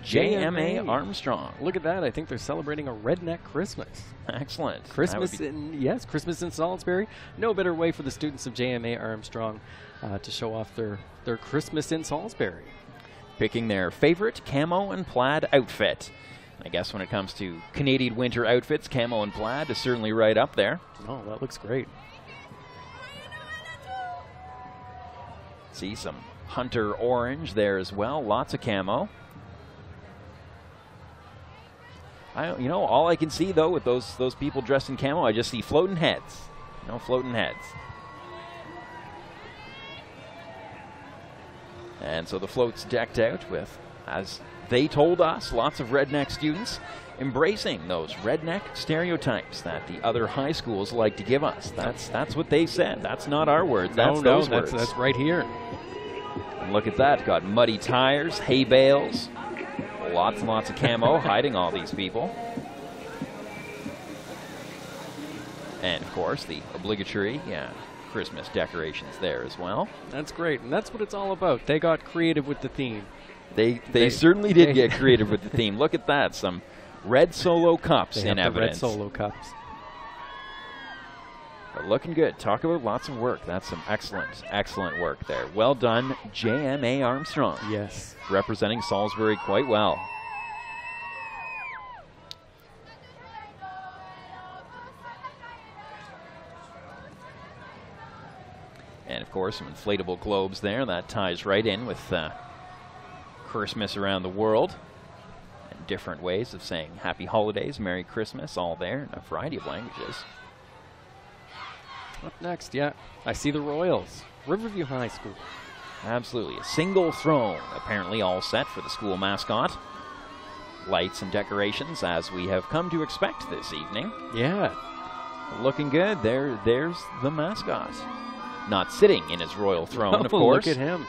JMA Armstrong. Look at that. I think they're celebrating a redneck Christmas. Excellent. Christmas in Salisbury. No better way for the students of JMA Armstrong to show off their Christmas in Salisbury. Picking their favorite camo and plaid outfit. I guess when it comes to Canadian winter outfits, camo and plaid is certainly right up there. Oh, that looks great. See some hunter orange there as well. Lots of camo. All I can see, though, with those people dressed in camo, I just see floating heads. Floating heads. And so the float's decked out with, as they told us, lots of redneck students embracing those redneck stereotypes that the other high schools like to give us. That's what they said. That's not our words. That's those words. That's right here. And look at that. Got muddy tires, hay bales. Lots and lots of camo hiding all these people. And, of course, the obligatory Christmas decorations there as well. That's great, and that's what it's all about. They got creative with the theme. They certainly did get creative with the theme. Look at that. Some red Solo cups in evidence. Red Solo cups. But looking good. Talk about lots of work. That's some excellent, excellent work there. Well done, JMA Armstrong. Yes. Representing Salisbury quite well. And, of course, some inflatable globes there. That ties right in with Christmas around the world. And different ways of saying Happy Holidays, Merry Christmas, all there in a variety of languages. Up next, I see the Royals, Riverview High School. Absolutely. A single throne, apparently all set for the school mascot. Lights and decorations, as we have come to expect this evening. Yeah. Looking good. There's the mascot. Not sitting in his royal throne, of course. Look at him.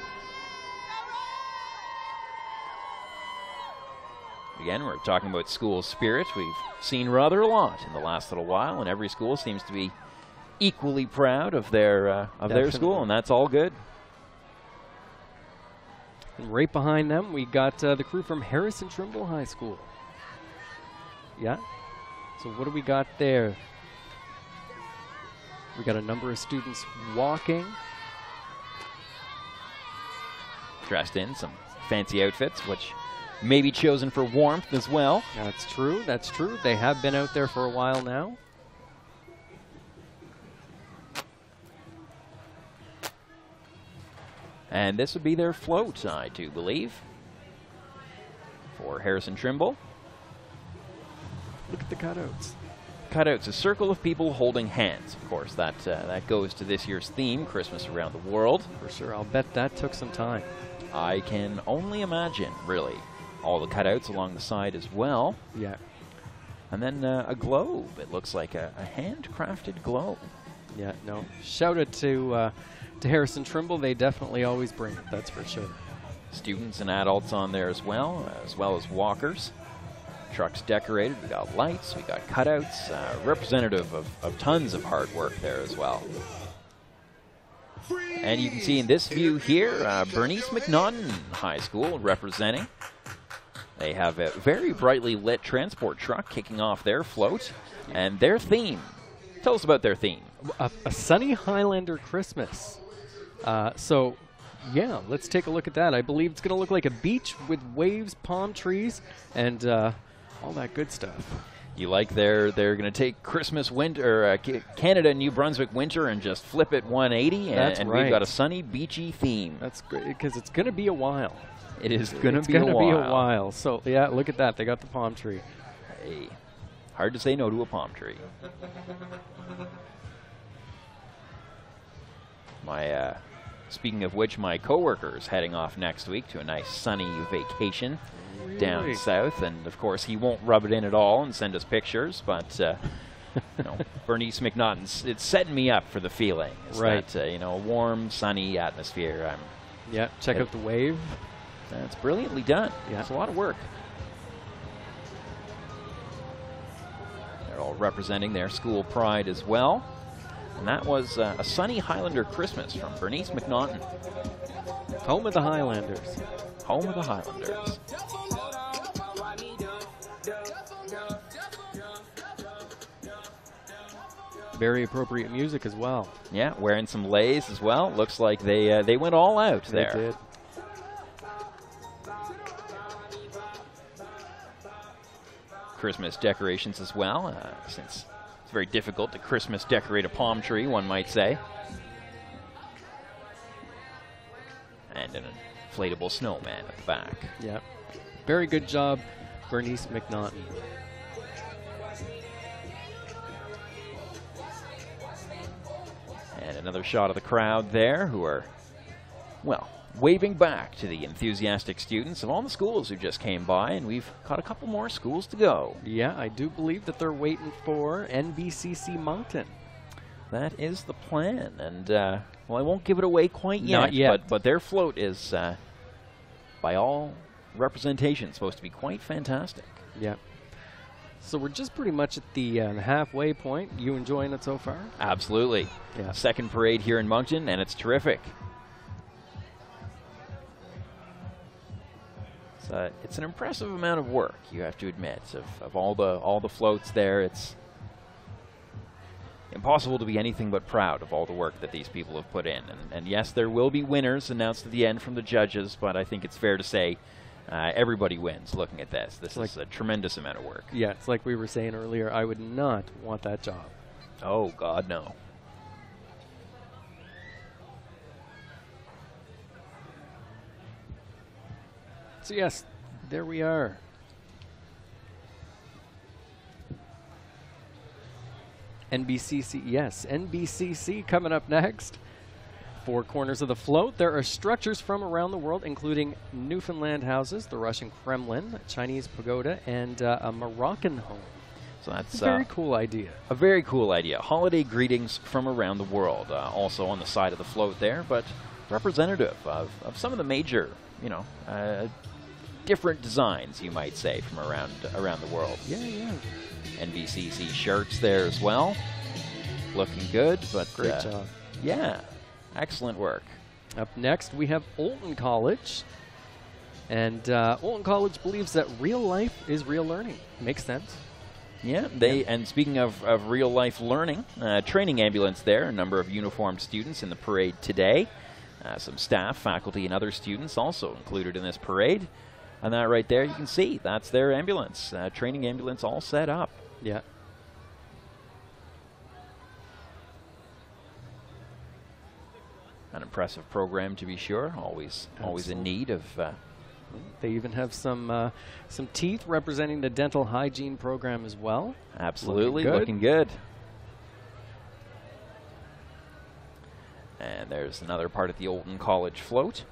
Again, we're talking about school spirit. We've seen rather a lot in the last little while, and every school seems to be equally proud of their school, and that's all good. And right behind them, we got the crew from Harrison Trimble High School. Yeah. So what do we got there? We got a number of students walking. Dressed in some fancy outfits, which maybe chosen for warmth as well. That's true. That's true. They have been out there for a while now. And this would be their float, I do believe, for Harrison Trimble. Look at the cutouts. Cutouts, a circle of people holding hands. Of course, that goes to this year's theme, Christmas Around the World. For sure. I'll bet that took some time. I can only imagine, really. All the cutouts along the side as well. Yeah. And then a globe. It looks like a handcrafted globe. Yeah, no. Shout out to Harrison Trimble. They definitely always bring it, that's for sure. Students and adults on there as well as walkers. Trucks decorated. We got lights. We got cutouts. Representative of tons of hard work there as well. And you can see in this view here, Bernice McNaughton High School representing. They have a very brightly lit transport truck kicking off their float and their theme. Tell us about their theme. A sunny Highlander Christmas. So, yeah, let's take a look at that. I believe it's going to look like a beach with waves, palm trees, and all that good stuff. You like they're going to take Christmas winter, Canada and New Brunswick winter, and just flip it 180, and right. We've got a sunny, beachy theme. That's great because it's going to be a while. It is going to be a while. So yeah, look at that. They got the palm tree. Hey, hard to say no to a palm tree. My speaking of which, my coworker is heading off next week to a nice sunny vacation. Really? Down south, and of course he won't rub it in at all and send us pictures, but Bernice McNaughton, it's setting me up for the feeling. It's right. That, a warm, sunny atmosphere. Yeah, check out the wave. It's brilliantly done. Yeah. It's a lot of work. They're all representing their school pride as well. And that was a sunny Highlander Christmas from Bernice McNaughton. Home of the Highlanders. Home of the Highlanders. Very appropriate music as well. Yeah, wearing some leis as well. Looks like they went all out there. They did. Christmas decorations as well, since it's very difficult to Christmas decorate a palm tree, one might say. And an inflatable snowman at the back. Yep. Very good job, Bernice McNaughton. And another shot of the crowd there who are, well, waving back to the enthusiastic students of all the schools who just came by, and we've got a couple more schools to go. Yeah, I do believe that they're waiting for NBCC Moncton. That is the plan, and, well, I won't give it away quite yet. Not yet. But their float is, by all representation, supposed to be quite fantastic. Yeah. So we're just pretty much at the halfway point. You enjoying it so far? Absolutely. Yeah. Second parade here in Moncton, and it's terrific. It's an impressive amount of work, you have to admit, of all the floats there. It's impossible to be anything but proud of all the work that these people have put in. And yes, there will be winners announced at the end from the judges, but I think it's fair to say everybody wins looking at this. This is a tremendous amount of work. Yeah, it's like we were saying earlier, I would not want that job. Oh, God, no. So yes, there we are. NBCC, yes, NBCC coming up next. Four corners of the float. There are structures from around the world, including Newfoundland houses, the Russian Kremlin, a Chinese pagoda, and a Moroccan home. So that's a very cool idea. A very cool idea. Holiday greetings from around the world, also on the side of the float there, but representative of some of the major, different designs, you might say, from around the world. Yeah, yeah. NBCC shirts there as well. Looking good, but great job. Yeah, excellent work. Up next, we have Olton College. And Olton College believes that real life is real learning. Makes sense. Yeah, and speaking of real life learning, training ambulance there, a number of uniformed students in the parade today. Some staff, faculty, and other students also included in this parade. And that right there, you can see, that's their ambulance, training ambulance all set up. Yeah. An impressive program, to be sure. Always in need of. They even have some teeth representing the dental hygiene program as well. Absolutely, looking good. And there's another part of the Olden College float.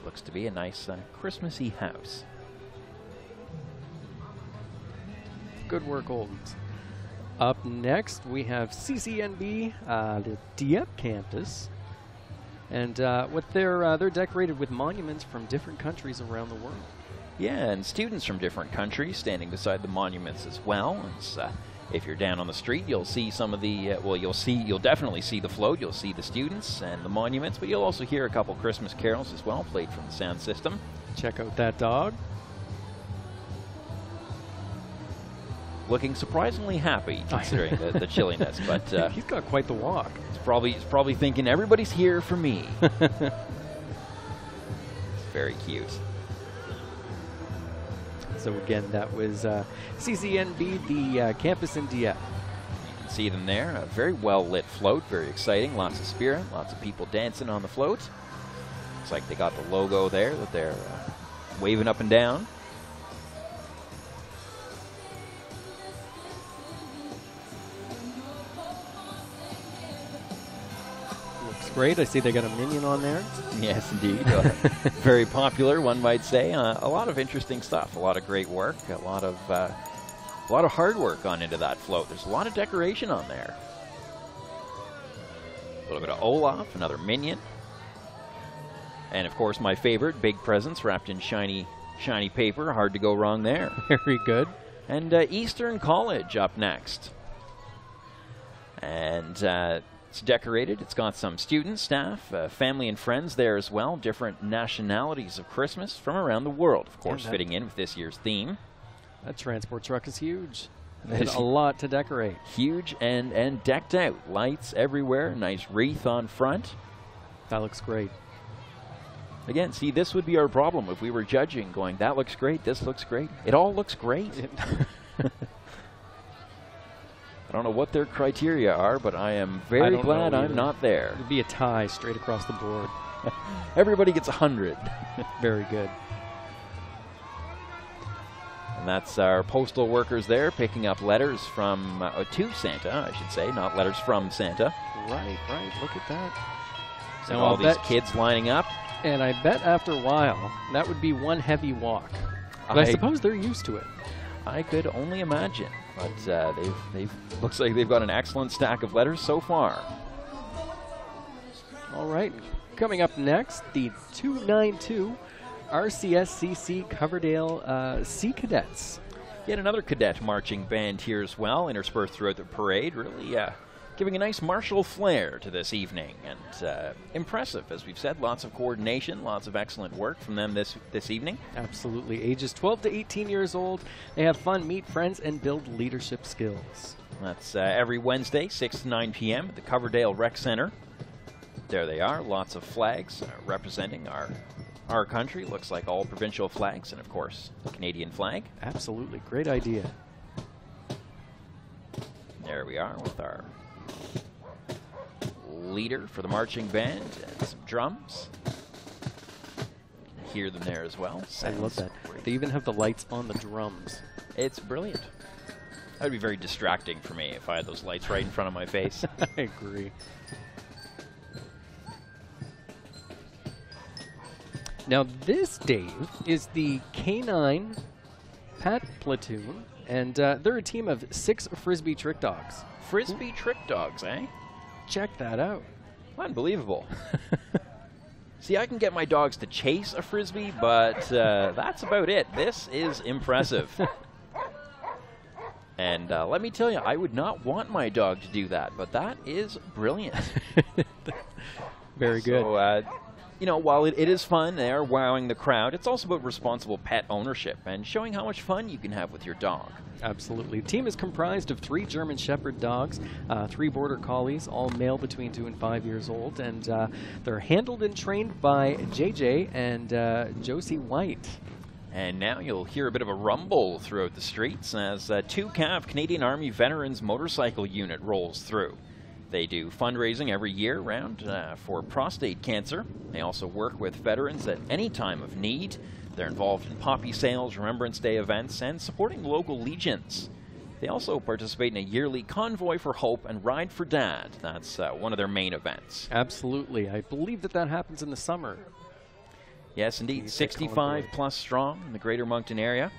Looks to be a nice Christmassy house. Good work, Oldens. Up next, we have CCNB, the Dieppe campus. And they're decorated with monuments from different countries around the world. Yeah, and students from different countries standing beside the monuments as well. If you're down on the street, you'll see some of the, you'll definitely see the float, you'll see the students and the monuments, but you'll also hear a couple Christmas carols as well, played from the sound system. Check out that dog. Looking surprisingly happy considering the chilliness, but he's got quite the walk. He's probably thinking everybody's here for me. Very cute. So again, that was CCNB, the campus in Dieppe. You can see them there. A very well lit float, very exciting. Lots of spirit, lots of people dancing on the float. Looks like they got the logo there that they're waving up and down. Great. I see they got a minion on there. Yes, indeed. Very popular, one might say. A lot of interesting stuff. A lot of great work. A lot of hard work gone into that float. There's a lot of decoration on there. A little bit of Olaf, another minion, and of course my favorite, big presents wrapped in shiny paper. Hard to go wrong there. Very good. And Eastern College up next, and. It's decorated. It's got some students, staff, family and friends there as well. Different nationalities of Christmas from around the world, of course, fitting in with this year's theme. That transport truck is huge. There's a lot to decorate. Huge and decked out. Lights everywhere. Nice wreath on front. That looks great. Again, see, this would be our problem if we were judging, going, that looks great, this looks great. It all looks great. I don't know what their criteria are, but I am very glad I'm not there. It'd be a tie straight across the board. Everybody gets 100. Very good. And that's our postal workers there picking up letters from, to Santa, I should say, not letters from Santa. Right. Look at that. So all these kids lining up. And I bet after a while, that would be one heavy walk. But I suppose they're used to it. I could only imagine. But they've looks like they've got an excellent stack of letters so far. All right. Coming up next, the 292 RCSCC Coverdale Sea Cadets. Yet another cadet marching band here as well, interspersed throughout the parade, really giving a nice martial flair to this evening. And impressive, as we've said, lots of coordination, lots of excellent work from them this evening. Absolutely. Ages 12 to 18 years old. They have fun, meet friends, and build leadership skills. That's every Wednesday, 6 to 9 p.m. at the Coverdale Rec Center. There they are, lots of flags representing our country. Looks like all provincial flags and, of course, the Canadian flag. Absolutely. Great idea. There we are with our leader for the marching band and some drums. You can hear them there as well. I love that. Great. They even have the lights on the drums. It's brilliant. That would be very distracting for me if I had those lights right in front of my face. I agree. Now this, Dave, is the K9 Pat Platoon, and they're a team of 6 Frisbee Trick Dogs. Frisbee Trick Dogs, eh? Check that out. Unbelievable. See, I can get my dogs to chase a Frisbee, but that's about it. This is impressive. And let me tell you, I would not want my dog to do that, but that is brilliant. Very good. So, you know, while it is fun, they are wowing the crowd, it's also about responsible pet ownership and showing how much fun you can have with your dog. Absolutely. The team is comprised of 3 German Shepherd dogs, 3 Border Collies, all male between 2 and 5 years old, and they're handled and trained by JJ and Josie White. And now you'll hear a bit of a rumble throughout the streets as 2 CAV Canadian Army Veterans Motorcycle Unit rolls through. They do fundraising every year round for prostate cancer. They also work with veterans at any time of need. They're involved in poppy sales, Remembrance Day events, and supporting local legions. They also participate in a yearly Convoy for Hope and Ride for Dad. That's one of their main events. Absolutely. I believe that happens in the summer. Yes, indeed. 65 plus strong in the Greater Moncton area.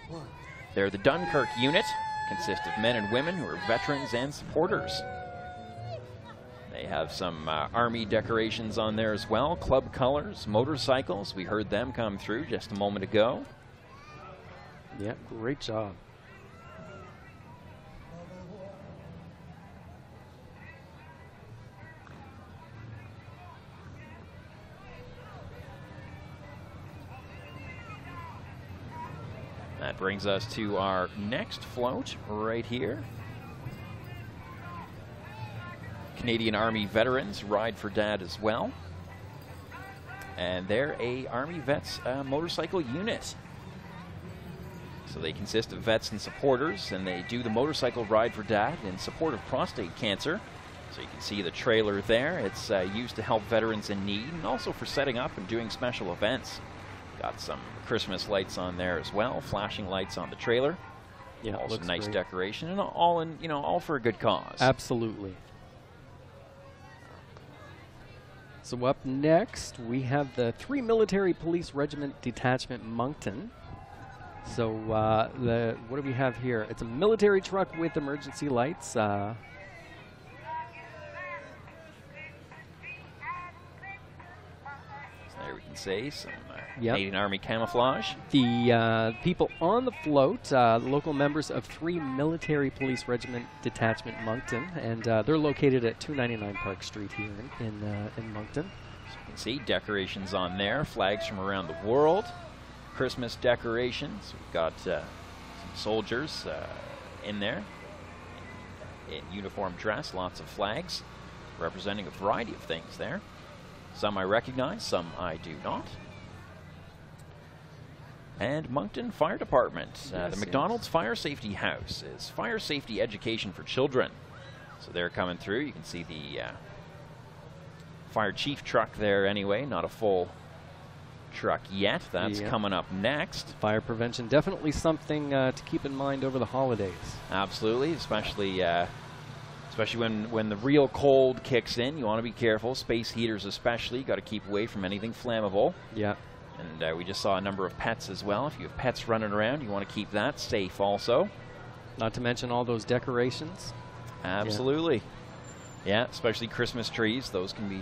They're the Dunkirk unit, consist of men and women who are veterans and supporters. They have some Army decorations on there as well, club colors, motorcycles. We heard them come through just a moment ago. Yeah, great job. That brings us to our next float right here. Canadian Army veterans Ride for Dad as well. And they're a Army Vets motorcycle unit. So they consist of vets and supporters, and they do the motorcycle Ride for Dad in support of prostate cancer. So you can see the trailer there. It's used to help veterans in need and also for setting up and doing special events. Got some Christmas lights on there as well, flashing lights on the trailer. Yeah, also looks nice great. decoration, and all in, you know, all for a good cause. Absolutely. So up next, we have the 3 Military Police Regiment Detachment Moncton. So what do we have here? It's a military truck with emergency lights. So there we can see some Yep. Canadian Army camouflage. The people on the float, local members of 3 Military Police Regiment Detachment Moncton, and they're located at 299 Park Street here in Moncton. So you can see decorations on there, flags from around the world, Christmas decorations. We've got some soldiers in there in uniform dress, lots of flags representing a variety of things there. Some I recognize, some I do not. And Moncton Fire Department. Yes, the McDonald's Fire Safety House is fire safety education for children. So they're coming through. You can see the fire chief truck there anyway, not a full truck yet. That's coming up next. Fire prevention, definitely something to keep in mind over the holidays. Absolutely, especially when the real cold kicks in. You want to be careful. Space heaters especially. Got to keep away from anything flammable. Yeah. And we just saw a number of pets as well. If you have pets running around, you want to keep that safe also. Not to mention all those decorations. Absolutely. Yeah, especially Christmas trees. Those can be,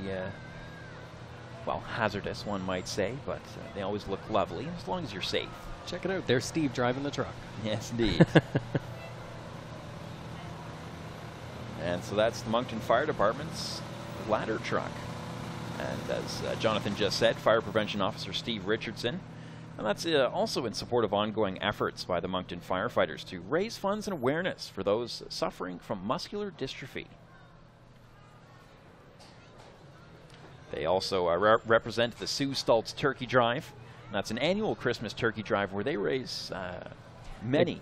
well, hazardous, one might say, but they always look lovely as long as you're safe. Check it out. There's Steve driving the truck. Yes, indeed. And so that's the Moncton Fire Department's ladder truck. And as Jonathan just said, Fire Prevention Officer Steve Richardson. And that's also in support of ongoing efforts by the Moncton firefighters to raise funds and awareness for those suffering from muscular dystrophy. They also represent the Sue Stultz Turkey Drive. And that's an annual Christmas turkey drive where they raise many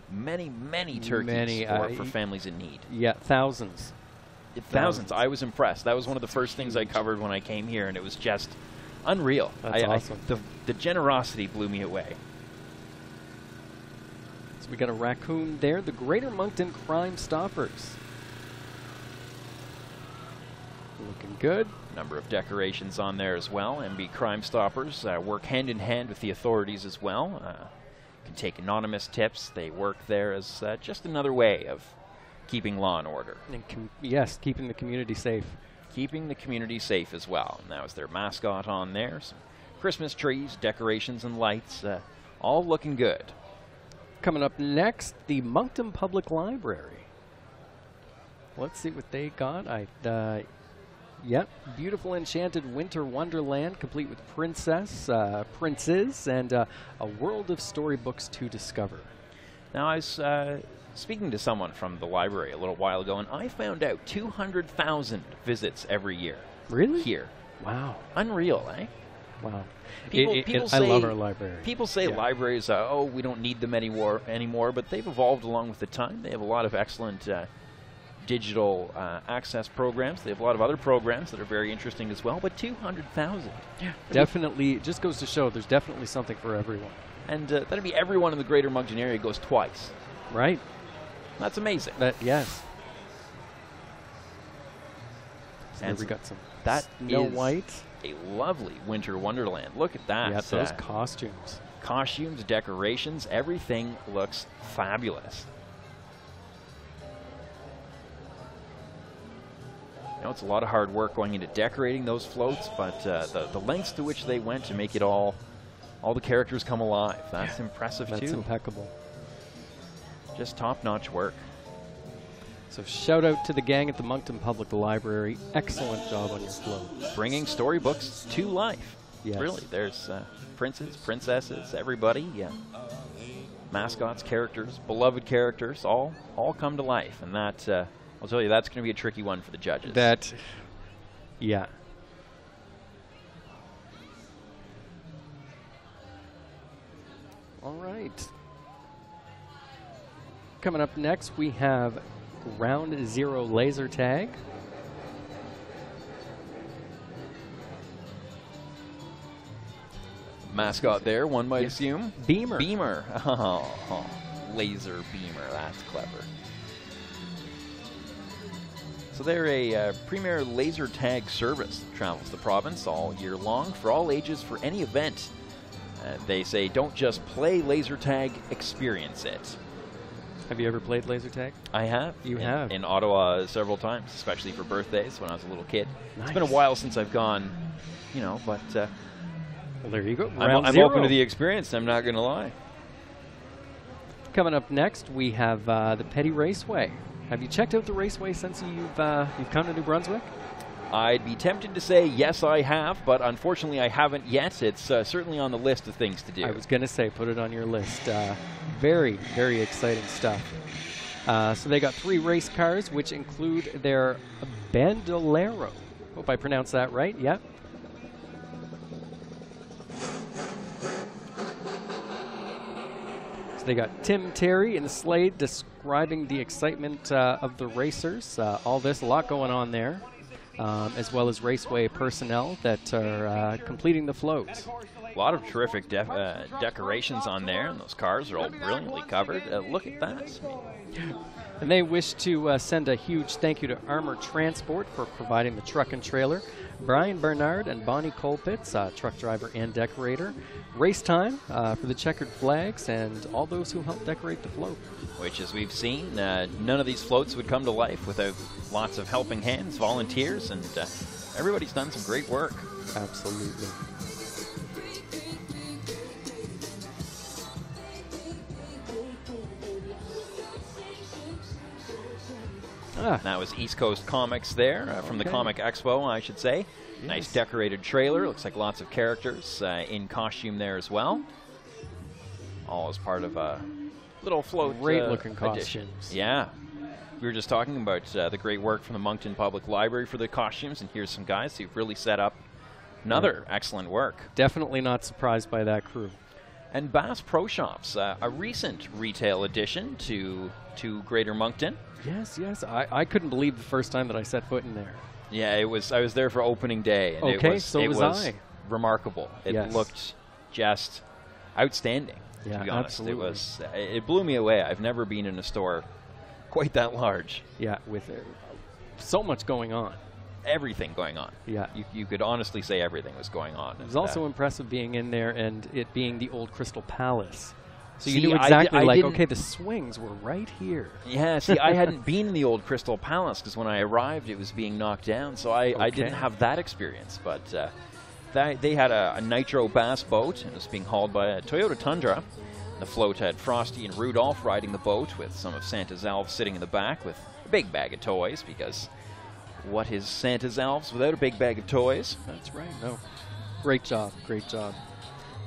turkeys for families in need. Yeah, thousands. Thousands. I was impressed. That was one of the first things I covered when I came here, and it was just unreal. That's awesome. The generosity blew me away. So we got a raccoon there. The Greater Moncton Crime Stoppers. Looking good. Number of decorations on there as well. MB Crime Stoppers work hand in hand with the authorities as well. Can take anonymous tips. They work there as just another way of keeping law and order. And yes, keeping the community safe. Keeping the community safe as well. And that was their mascot on there. Some Christmas trees, decorations, and lights. All looking good. Coming up next, the Moncton Public Library. Let's see what they got. Yep, beautiful enchanted winter wonderland, complete with princes, and a world of storybooks to discover. Now, I was speaking to someone from the library a little while ago, and I found out 200,000 visits every year. Really? Here. Wow. Unreal, eh? Wow. People say, I love our library. People say libraries, oh, we don't need them anymore, but they've evolved along with the time. They have a lot of excellent digital access programs. They have a lot of other programs that are very interesting as well, but 200,000. Yeah. Definitely, it just goes to show there's definitely something for everyone. And that'd be everyone in the Greater Moncton area goes twice. Right. That's amazing. Yes. And we got some Snow White. A lovely winter wonderland. Look at that. Yeah, those costumes. Costumes, decorations, everything looks fabulous. You know, it's a lot of hard work going into decorating those floats, but the lengths to which they went to make it all the characters come alive, that's impressive too. That's impeccable. Just top-notch work. So shout out to the gang at the Moncton Public Library. Excellent job on your float. Bringing storybooks to life. Yes. Really, there's princes, princesses, everybody. Yeah. Mascots, characters, beloved characters, all come to life, and that I'll tell you, that's going to be a tricky one for the judges. Yeah. All right. Coming up next, we have Round 0 laser tag. Mascot there, one might assume. Beamer. Beamer. Oh, laser beamer. That's clever. So they're a premier laser tag service that travels the province all year long for all ages for any event. They say, don't just play laser tag, experience it. Have you ever played laser tag? I have. You have? In Ottawa several times, especially for birthdays when I was a little kid. Nice. It's been a while since I've gone, but well, there you go. I'm open to the experience, I'm not going to lie. Coming up next, we have the Petty Raceway. Have you checked out the Raceway since you've come to New Brunswick? I'd be tempted to say yes, I have, but unfortunately I haven't yet. It's certainly on the list of things to do. I was going to say, put it on your list. Very, very exciting stuff. So they got 3 race cars, which include their Bandolero. Hope I pronounced that right. Yep. So they got Tim Terry and Slade describing the excitement of the racers. All this, a lot going on there. As well as Raceway personnel that are completing the floats. A lot of terrific decorations on there, and those cars are all brilliantly covered. Look at that. And they wish to send a huge thank you to Armor Transport for providing the truck and trailer. Brian Bernard and Bonnie Colpitz, truck driver and decorator. Race time for the checkered flags and all those who helped decorate the float. Which, as we've seen, none of these floats would come to life without lots of helping hands, volunteers, and everybody's done some great work. Absolutely. That was East Coast Comics there, from the Comic Expo, I should say. Yes. Nice decorated trailer. Looks like lots of characters in costume there as well. All as part of a little float great-looking costumes. costumes. Yeah. We were just talking about the great work from the Moncton Public Library for the costumes, and here's some guys who've really set up another excellent work. Definitely not surprised by that crew. And Bass Pro Shops, a recent retail addition to Greater Moncton. Yes. I couldn't believe the first time that I set foot in there. Yeah, I was there for opening day, and it was I. Remarkable. It looked just outstanding. Yeah, to be honest. absolutely. It blew me away. I've never been in a store quite that large. Yeah, with so much going on. Everything going on. Yeah. You could honestly say everything was going on. It was also impressive being in there and it being the old Crystal Palace. So see, you knew exactly, okay, the swings were right here. Yeah, see, I hadn't been in the old Crystal Palace because when I arrived, it was being knocked down, so I didn't have that experience. But they had a Nitro Bass boat, and it was being hauled by a Toyota Tundra. The float had Frosty and Rudolph riding the boat with some of Santa's elves sitting in the back with a big bag of toys because what is Santa's elves without a big bag of toys? That's right. No, great job, great job.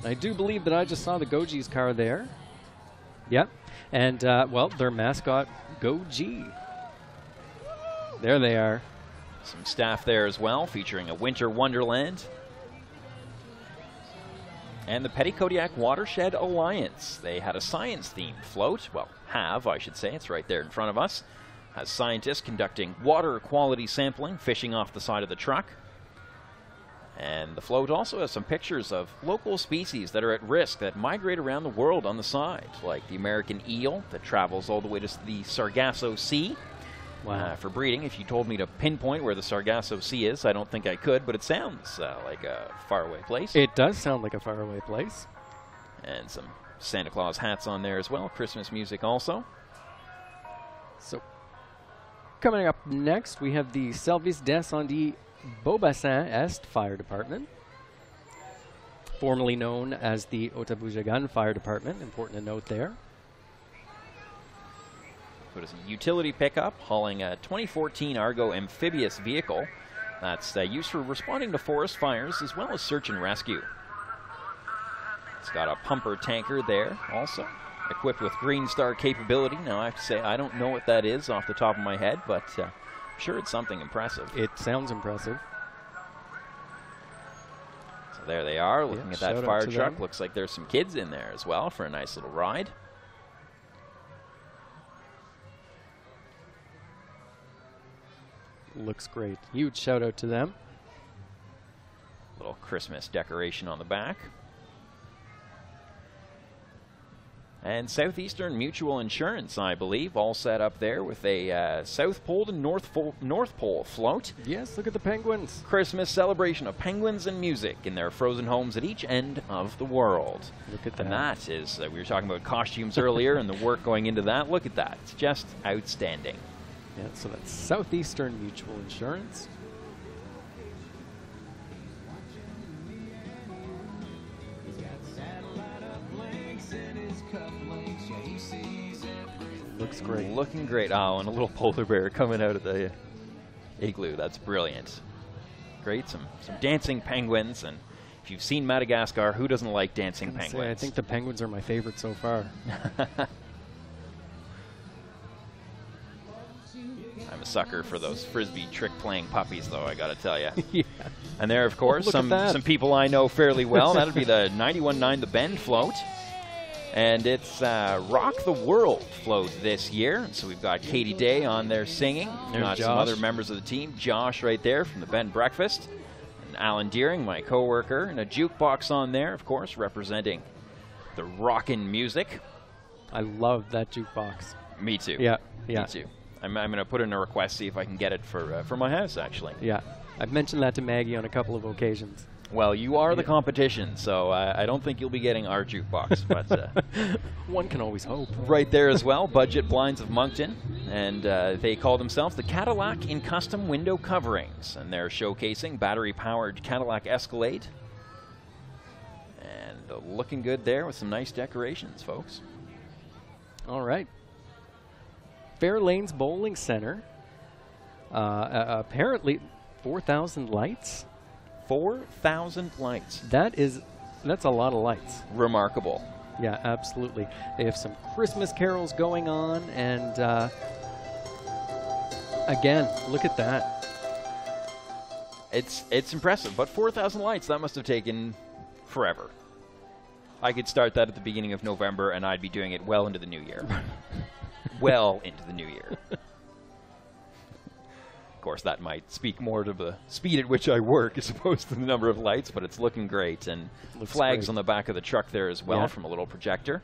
I do believe that I just saw the Goji's car there. Yep, and well, their mascot Goji. There they are. Some staff there as well, featuring a winter wonderland. And the Petitcodiac Watershed Alliance. They had a science-themed float. Well, I should say. It's right there in front of us. Has scientists conducting water quality sampling, fishing off the side of the truck. And the float also has some pictures of local species that are at risk that migrate around the world on the side, like the American eel that travels all the way to the Sargasso Sea. Wow. For breeding. If you told me to pinpoint where the Sargasso Sea is, I don't think I could, but it sounds like a faraway place. It does sound like a faraway place. And some Santa Claus hats on there as well. Christmas music also. So, coming up next, we have the Service d'Incendie Beaubassin Est Fire Department, formerly known as the Otabujagan Fire Department. Important to note there. It is a utility pickup hauling a 2014 Argo amphibious vehicle that's used for responding to forest fires as well as search and rescue. It's got a pumper tanker there also, equipped with Green Star capability. Now I have to say I don't know what that is off the top of my head, but I'm sure it's something impressive. It sounds impressive. So there they are, looking at that shout fire out to truck. them. Looks like there's some kids in there as well for a nice little ride. Looks great. Huge shout out to them. Little Christmas decoration on the back. And Southeastern Mutual Insurance, I believe, all set up there with a South Pole to North Pole float. Yes, look at the penguins. Christmas celebration of penguins and music in their frozen homes at each end of the world. Look at And that. that is, we were talking about costumes earlier and the work going into that. Look at that. It's just outstanding. Yeah, so that's Southeastern Mutual Insurance. Looks great. Looking great. Oh, and a little polar bear coming out of the igloo. That's brilliant. Great. Some dancing penguins. And if you've seen Madagascar, who doesn't like dancing penguins? I think the penguins are my favorite so far. I'm a sucker for those Frisbee trick-playing puppies, though, I gotta tell you. Yeah. And there, of course, Look at that. some people I know fairly well. That'd be the 91.9 The Bend float. And it's Rock the World float this year. So we've got Katie Day on there singing. There's Got some Josh. other members of the team. Josh right there from the Bend Breakfast. And Alan Deering, my coworker. And a jukebox on there, of course, representing the rockin' music. I love that jukebox. Me too. Yeah, Me yeah. too. I'm going to put in a request, see if I can get it for my house, actually. Yeah, I've mentioned that to Maggie on a couple of occasions. Well, you are the competition, so I don't think you'll be getting our jukebox. But one can always hope. Right there as well, Budget Blinds of Moncton. And they call themselves the Cadillac in Custom Window Coverings. And they're showcasing battery-powered Cadillac Escalade. And looking good there with some nice decorations, folks. All right. Fairlanes Bowling Center. Apparently 4,000 lights. 4,000 lights. That's a lot of lights. Remarkable. Yeah, absolutely. They have some Christmas carols going on, and again, look at that. It's impressive, but 4,000 lights, that must have taken forever. I could start that at the beginning of November, and I'd be doing it well into the new year. Well into the new year. Of course, that might speak more to the speed at which I work as opposed to the number of lights, but it's looking great. And Looks flags great. on the back of the truck there as well Yeah. from a little projector.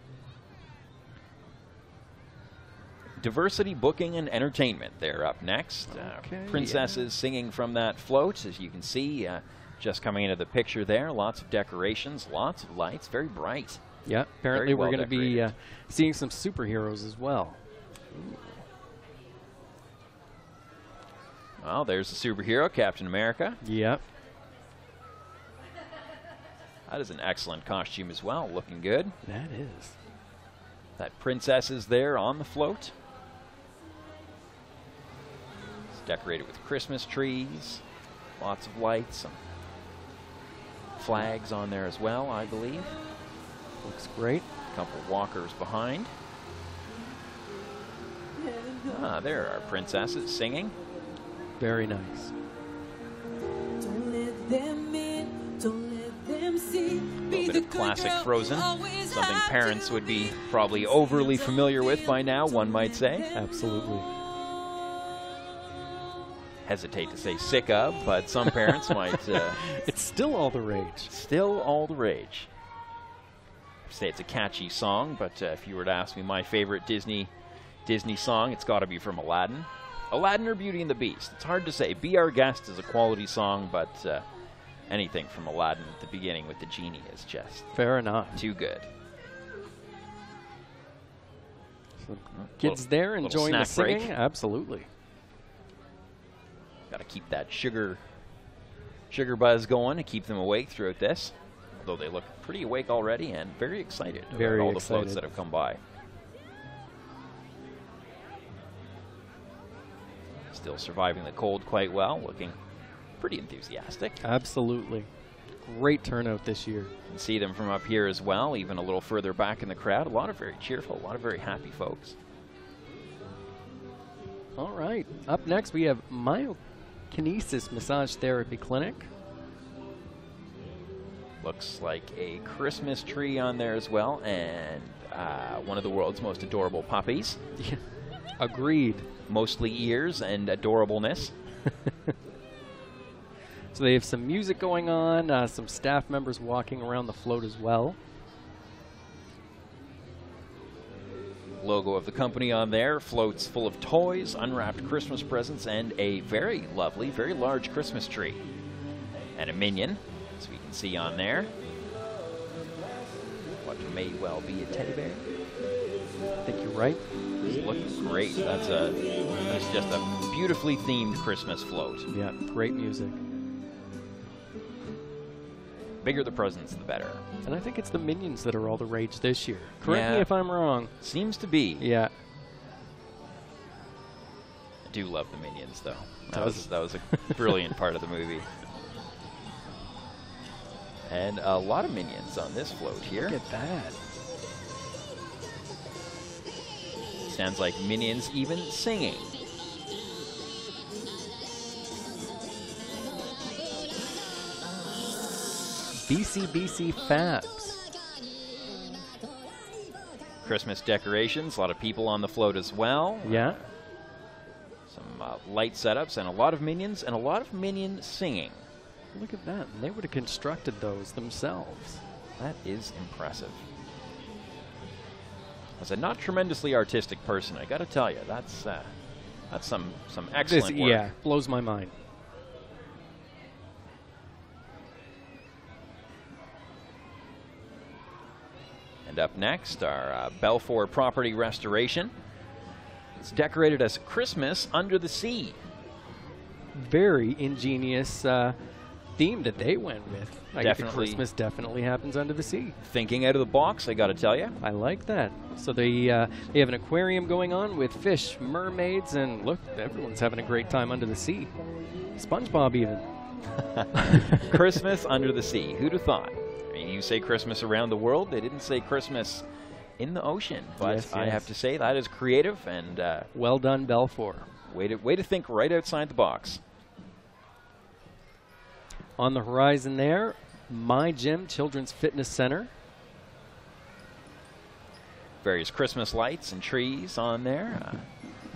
Diversity Booking and Entertainment, they're up next. Okay, Princesses singing from that float, as you can see, just coming into the picture there. Lots of decorations, lots of lights, very bright. Yeah, apparently well we're going to be decorated. seeing some superheroes as well. Well, there's the superhero, Captain America. Yep. That is an excellent costume as well, looking good. That is. That princess is there on the float. Decorated with Christmas trees, lots of lights, some flags on there as well, I believe. Looks great. A couple walkers behind. Ah, there are princesses singing. Very nice. Don't let them in, don't let them see. A little bit of classic Frozen, something parents would be probably overly familiar with by now, one might say. Absolutely. Hesitate to say sick of, but some parents might. It's still all the rage. Still all the rage. I'd say it's a catchy song, but if you were to ask me my favorite Disney song, it's got to be from Aladdin. Aladdin or Beauty and the Beast. It's hard to say. Be Our Guest is a quality song, but anything from Aladdin at the beginning with the genie is just fair enough. Too good. So kids there enjoying the singing? Break. Absolutely. Got to keep that sugar buzz going to keep them awake throughout this. Although they look pretty awake already and very excited about all the floats that have come by. Still surviving the cold quite well, looking pretty enthusiastic. Absolutely. Great turnout this year. You can see them from up here as well, even a little further back in the crowd. A lot of very cheerful, a lot of very happy folks. All right. Up next, we have Myokinesis Massage Therapy Clinic. Looks like a Christmas tree on there as well, and one of the world's most adorable puppies. Agreed. Mostly ears and adorableness. So they have some music going on, some staff members walking around the float as well. Logo of the company on there, floats full of toys, unwrapped Christmas presents, and a very lovely, very large Christmas tree. And a minion, as we can see on there. What may well be a teddy bear. I think you're right. It's looking great. That's just a beautifully themed Christmas float. Yeah, great music. Bigger the presents, the better. And I think it's the Minions that are all the rage this year. Correct me if I'm wrong. Seems to be. Yeah. I do love the Minions, though. That was a brilliant part of the movie. And a lot of Minions on this float here. Look at that. Sounds like Minions even singing. BCBC Fabs. Christmas decorations, a lot of people on the float as well. Yeah. Some light setups and a lot of Minions and a lot of Minion singing. Look at that. They would have constructed those themselves. That is impressive. As a not tremendously artistic person, I got to tell you, that's some excellent work. Yeah, blows my mind. And up next, our Belfour property restoration. It's decorated as Christmas under the sea. Very ingenious theme that they went with. Definitely. Christmas definitely happens under the sea. Thinking out of the box, I got to tell you. I like that. So they have an aquarium going on with fish, mermaids, and look, everyone's having a great time under the sea. SpongeBob even. Christmas under the sea. Who'd have thought? I mean, you say Christmas around the world. They didn't say Christmas in the ocean. But yes, I have to say that is creative and well done, Belfour. Way to think right outside the box. On the horizon there, My Gym Children's Fitness Center. Various Christmas lights and trees on there.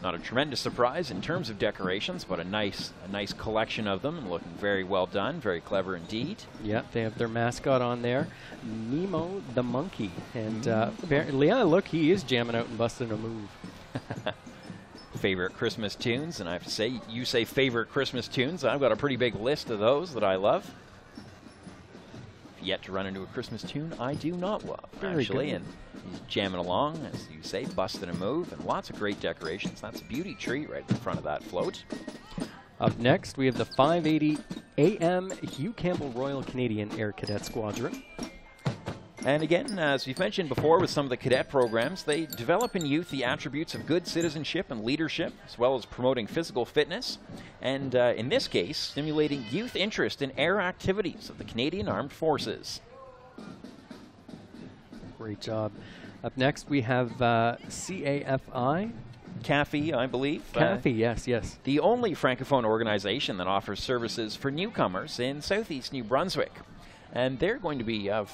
Not a tremendous surprise in terms of decorations, but a nice collection of them, and looking very well done, very clever indeed. Yeah, they have their mascot on there, Nemo the monkey, and apparently, yeah, look, he is jamming out and busting a move. Favorite Christmas tunes, and I have to say, you say favorite Christmas tunes, I've got a pretty big list of those that I love. Yet to run into a Christmas tune I do not love, actually, and he's jamming along, as you say, busting a move, and lots of great decorations. That's a beauty tree right in front of that float. Up next, we have the 580 AM Hugh Campbell Royal Canadian Air Cadet Squadron. And again, as we've mentioned before with some of the cadet programs, they develop in youth the attributes of good citizenship and leadership, as well as promoting physical fitness, and in this case, stimulating youth interest in air activities of the Canadian Armed Forces. Great job. Up next, we have CAFI. CAFI, I believe. CAFI, yes. The only Francophone organization that offers services for newcomers in southeast New Brunswick. And they're going to be of,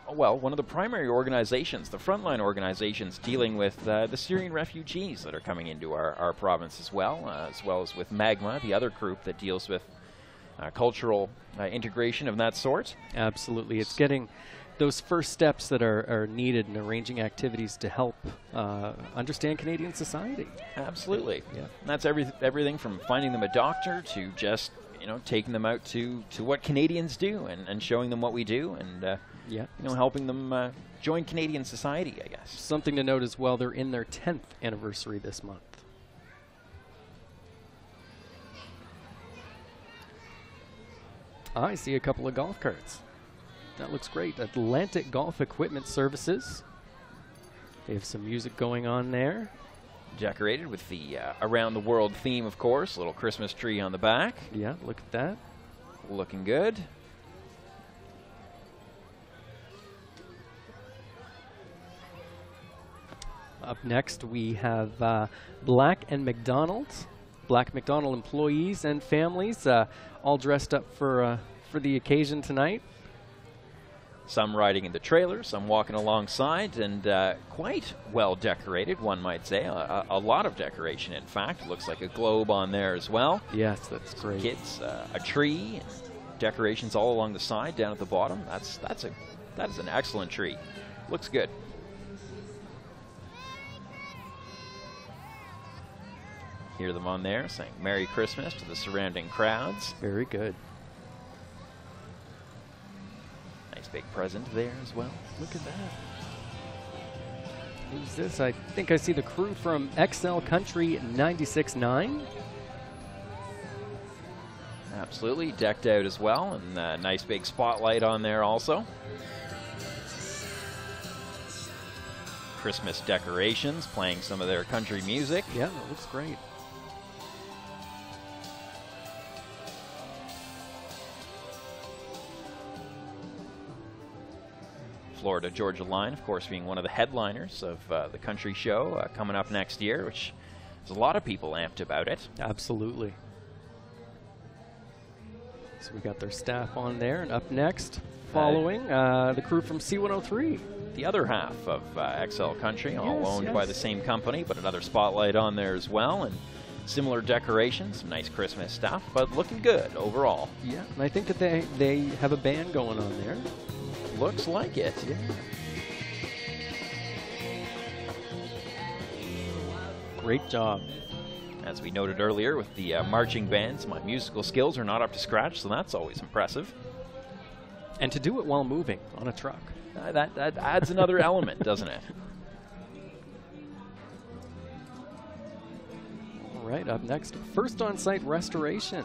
one of the primary organizations, the frontline organizations dealing with the Syrian refugees that are coming into our province as well as with MAGMA, the other group that deals with cultural integration of that sort. Absolutely. It's getting those first steps that are needed in arranging activities to help understand Canadian society. Absolutely. Yeah. And that's everything from finding them a doctor to just, taking them out to what Canadians do and showing them what we do and, helping them join Canadian society, I guess. Something to note as well, they're in their 10th anniversary this month. I see a couple of golf carts. That looks great. Atlantic Golf Equipment Services. They have some music going on there. Decorated with the around the world theme, of course. Little Christmas tree on the back. Yeah, look at that. Looking good. Up next, we have Black and McDonald. Black McDonald employees and families all dressed up for the occasion tonight. Some riding in the trailer, some walking alongside, and quite well decorated, one might say. A lot of decoration, in fact. Looks like a globe on there as well. Yes, that's great. Kids, a tree, and decorations all along the side, down at the bottom. That is an excellent tree. Looks good. Hear them on there saying Merry Christmas to the surrounding crowds. Very good. Big present there as well. Look at that. Who's this? I think I see the crew from XL Country 96.9. Absolutely. Decked out as well. And a nice big spotlight on there also. Christmas decorations, playing some of their country music. Yeah, that looks great. Florida Georgia Line, of course, being one of the headliners of the country show coming up next year, which there's a lot of people amped about it. Absolutely. So we got their staff on there, and up next, following, the crew from C103. The other half of XL Country, all owned by the same company, but another spotlight on there as well, and similar decorations, some nice Christmas stuff, but looking good overall. Yeah, and I think that they have a band going on there. Looks like it. Yeah. Great job. As we noted earlier with the marching bands, my musical skills are not up to scratch, so that's always impressive. And to do it while moving on a truck. That adds another element, doesn't it? All right, up next, First On-Site Restoration.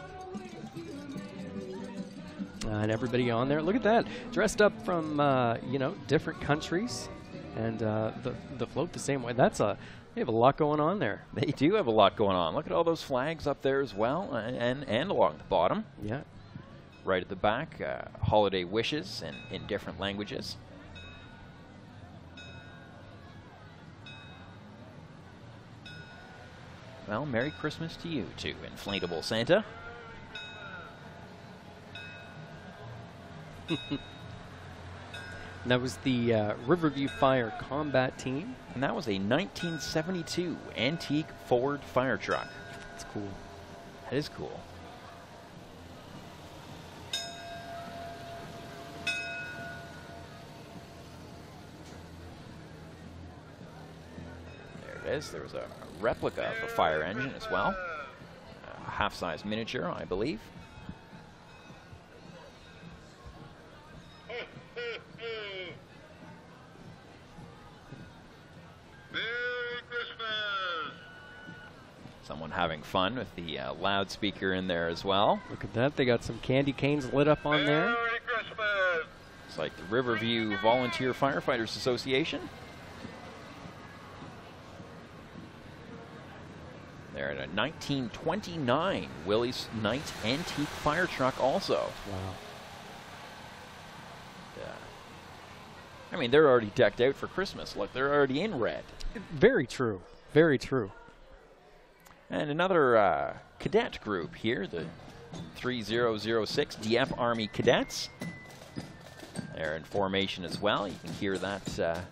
And everybody on there, look at that, dressed up from different countries, and the float the same way. They have a lot going on there. They do have a lot going on. Look at all those flags up there as well, and along the bottom. Yeah. Right at the back, holiday wishes in different languages. Well, Merry Christmas to you too, Inflatable Santa. And that was the Riverview Fire Combat Team. And that was a 1972 antique Ford fire truck. That's cool. That is cool. There it is. There was a replica of a fire engine as well. A half-size miniature, I believe. Someone having fun with the loudspeaker in there as well. Look at that. They got some candy canes lit up on there. like the Riverview Volunteer Firefighters Association. They're in a 1929 Willys Knight antique fire truck also. Wow. I mean, they're already decked out for Christmas. Look, they're already in red. Very true. Very true. And another cadet group here, the 3006 Dieppe Army Cadets. They're in formation as well. You can hear that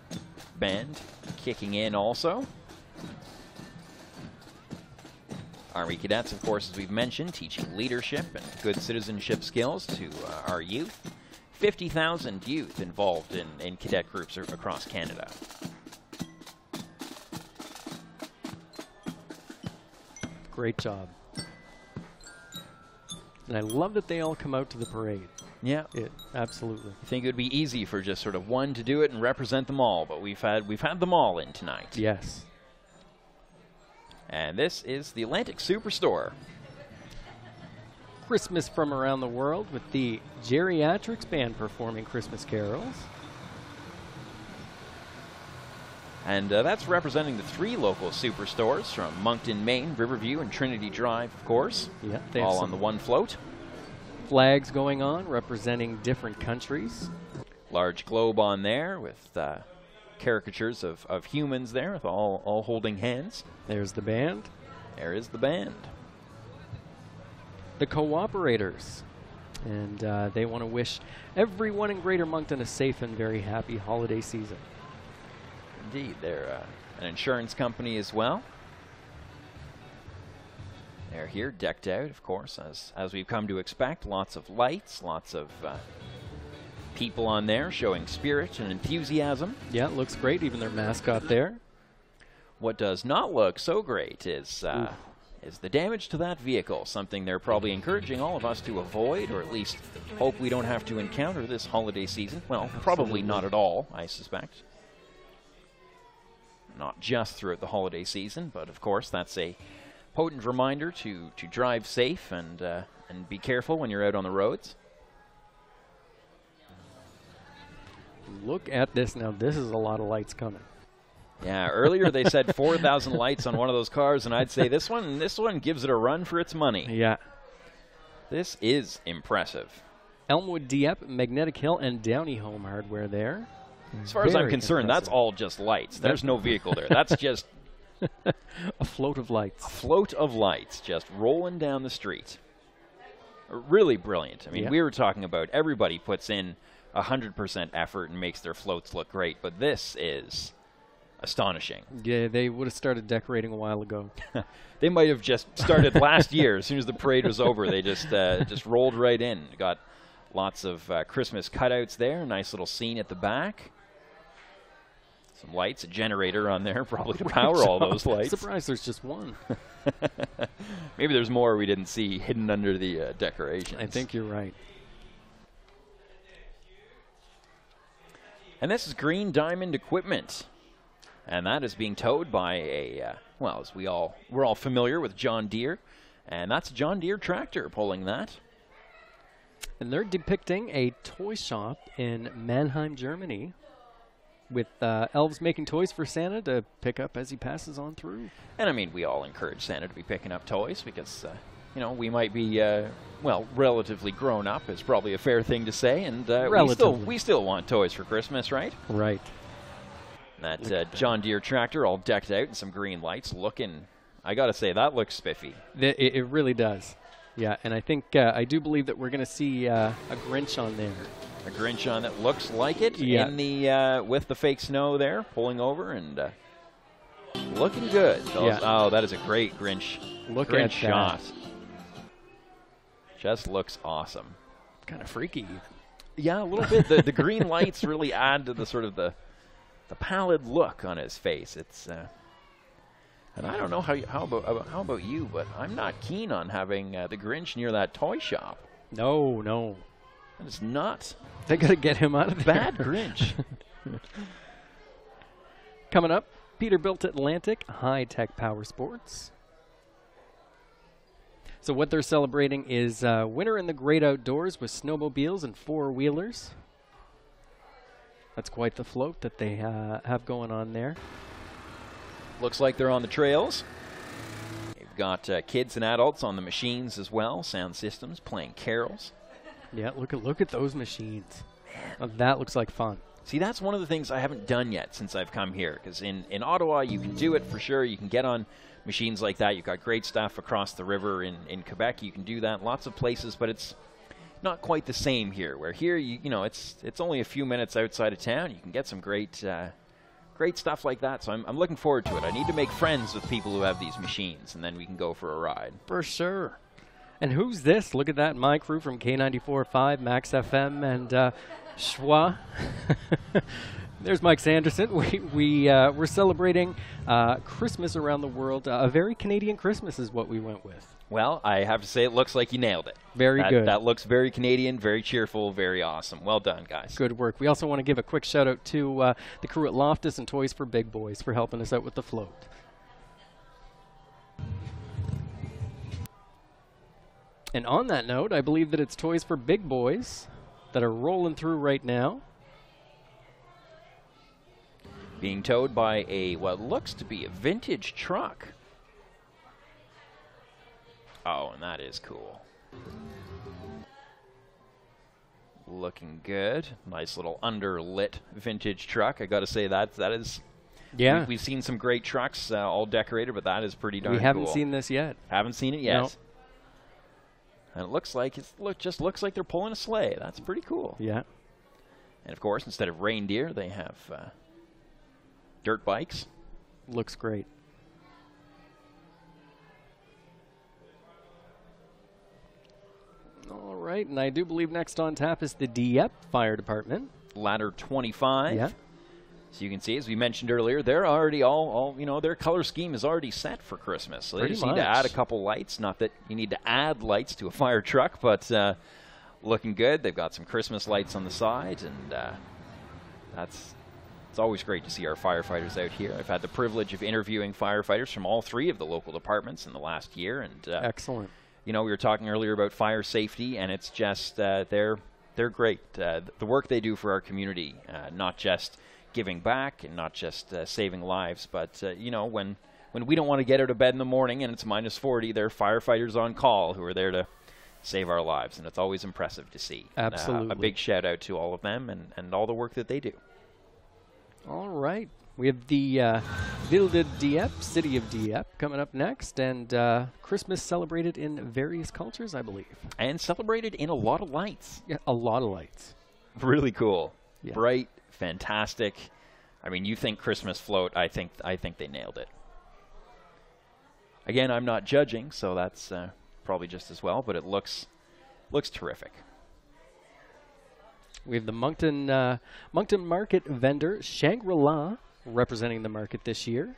band kicking in also. Army Cadets, of course, as we've mentioned, teaching leadership and good citizenship skills to our youth. 50,000 youth involved in cadet groups across Canada. Great job. And I love that they all come out to the parade. Yeah. Absolutely. I think it would be easy for just sort of one to do it and represent them all, but we've had them all in tonight. Yes. And this is the Atlantic Superstore. Christmas from around the world with the Geriatrics Band performing Christmas carols. And that's representing the 3 local superstores from Moncton, Maine, Riverview, and Trinity Drive, of course. Yeah, all on the one float. Flags going on representing different countries. Large globe on there with caricatures of humans there, with all holding hands. There's the band. There is the band. The Cooperators. And they want to wish everyone in Greater Moncton a safe and very happy holiday season. Indeed, they're an insurance company as well. They're here, decked out, of course, as we've come to expect. Lots of lights, lots of people on there showing spirit and enthusiasm. Yeah, it looks great, even their mascot there. What does not look so great is the damage to that vehicle, something they're probably encouraging all of us to avoid, or at least hope we don't have to encounter this holiday season. Well, probably not at all, I suspect. Not just throughout the holiday season, but of course that's a potent reminder to drive safe and be careful when you're out on the roads. Look at this now. This is a lot of lights coming. Yeah, earlier they said 4,000 lights on one of those cars, and I'd say this one gives it a run for its money. Yeah. This is impressive. Elmwood, Dieppe, Magnetic Hill, and Downey Home Hardware there. As far as I'm concerned, that's all just lights. There's no vehicle there. That's just a float of lights. A float of lights just rolling down the street. Really brilliant. I mean, we were talking about everybody puts in 100% effort and makes their floats look great, but this is astonishing. Yeah, they would have started decorating a while ago. They might have just started last year. As soon as the parade was over, they just rolled right in. Got lots of Christmas cutouts there. Nice little scene at the back. Some lights, a generator on there, probably to power all those lights. Surprised there's just one. Maybe there's more we didn't see hidden under the decorations. I think you're right. And this is Green Diamond Equipment. And that is being towed by a, well, as we're all familiar with John Deere. And that's a John Deere tractor pulling that. And they're depicting a toy shop in Mannheim, Germany, with elves making toys for Santa to pick up as he passes on through. And I mean, we all encourage Santa to be picking up toys because, you know, we might be, well, relatively grown up is probably a fair thing to say. And we still want toys for Christmas, right? Right. That John Deere tractor all decked out in some green lights looking, I got to say, that looks spiffy. It really does. Yeah, and I think, I do believe that we're going to see a Grinch on there. A Grinch on that looks like it in the with the fake snow there, pulling over and looking good. Oh, that is a great Grinch. Grinch shot. Just looks awesome. Kind of freaky. Yeah, a little bit. The green lights really add to the sort of the pallid look on his face. It's and I don't know how about you, but I'm not keen on having the Grinch near that toy shop. No. That is not. They got to get him out of there. Bad Grinch. Coming up, Peterbilt Atlantic High Tech Power Sports. So what they're celebrating is winter in the great outdoors with snowmobiles and four-wheelers. That's quite the float that they have going on there. Looks like they're on the trails. They've got kids and adults on the machines as well, sound systems, playing carols. Yeah, look at those machines. That looks like fun. See, that's one of the things I haven't done yet since I've come here, because in Ottawa you can do it for sure. You can get on machines like that. You've got great stuff across the river in Quebec. You can do that lots of places, but it's not quite the same here, where here you know it's only a few minutes outside of town. You can get some great stuff like that. So I'm looking forward to it. I need to make friends with people who have these machines, and then we can go for a ride. For sure. And who's this? Look at that, my crew from K94.5, Max FM, and Schwa. There's Mike Sanderson. We're celebrating Christmas around the world. A very Canadian Christmas is what we went with. Well, I have to say, it looks like you nailed it. Very good. That looks very Canadian, very cheerful, very awesome. Well done, guys. Good work. We also want to give a quick shout out to the crew at Loftus and Toys for Big Boys for helping us out with the float. And on that note, I believe that it's Toys for Big Boys that are rolling through right now. Being towed by what looks to be a vintage truck. Oh, and that is cool. Looking good. Nice little underlit vintage truck. I got to say that is. Yeah. We've seen some great trucks all decorated, but that is pretty darn cool. We haven't seen this yet. Haven't seen it yet. No. And it looks like just looks like they're pulling a sleigh. That's pretty cool. Yeah. And of course, instead of reindeer, they have dirt bikes. Looks great. All right, and I do believe next on tap is the Dieppe Fire Department. Ladder 25. Yeah. So you can see, as we mentioned earlier, they're already all their color scheme is already set for Christmas. So they just need to add a couple lights. Not that you need to add lights to a fire truck, but looking good. They've got some Christmas lights on the side, and it's always great to see our firefighters out here. I've had the privilege of interviewing firefighters from all three of the local departments in the last year, and excellent. You know, we were talking earlier about fire safety, and it's just they're great. The work they do for our community, not just giving back and not just saving lives, but you know, when we don't want to get out of bed in the morning and it's minus 40, there are firefighters on call who are there to save our lives, and it's always impressive to see. Absolutely. A big shout out to all of them and all the work that they do. All right. We have the Ville de Dieppe, City of Dieppe, coming up next, and Christmas celebrated in various cultures, I believe. And celebrated in a lot of lights. Yeah, a lot of lights. Really cool. Yeah. Bright, fantastic. I mean, you think Christmas float, I think they nailed it. Again, I'm not judging, so that's probably just as well, but it looks terrific. We have the Moncton Market vendor, Shangri-La, representing the market this year.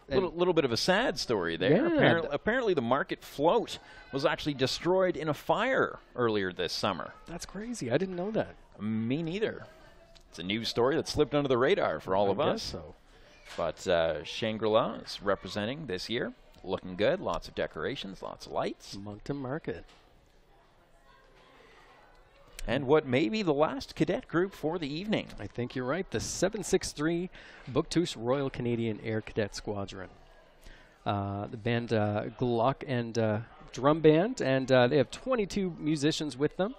Little bit of a sad story there. Yeah. Apparently the market float was actually destroyed in a fire earlier this summer. That's crazy. I didn't know that. Me neither. It's a news story that slipped under the radar for all of us. So. But Shangri-La is representing this year. Looking good. Lots of decorations, lots of lights. Moncton Market. And what may be the last cadet group for the evening. I think you're right. The 763 Bouctouche Royal Canadian Air Cadet Squadron. The band Glock and drum band, and they have 22 musicians with them.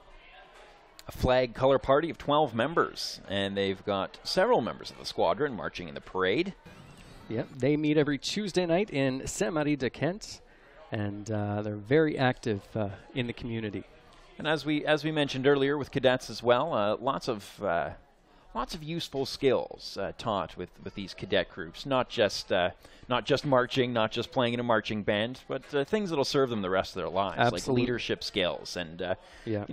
A flag color party of 12 members, and they've got several members of the squadron marching in the parade. Yep, they meet every Tuesday night in Saint-Marie-de-Kent, and they're very active in the community. And as we mentioned earlier with cadets as well, lots of useful skills taught with these cadet groups. Not just marching, not just playing in a marching band, but things that'll serve them the rest of their lives, Absolutely. like leadership skills and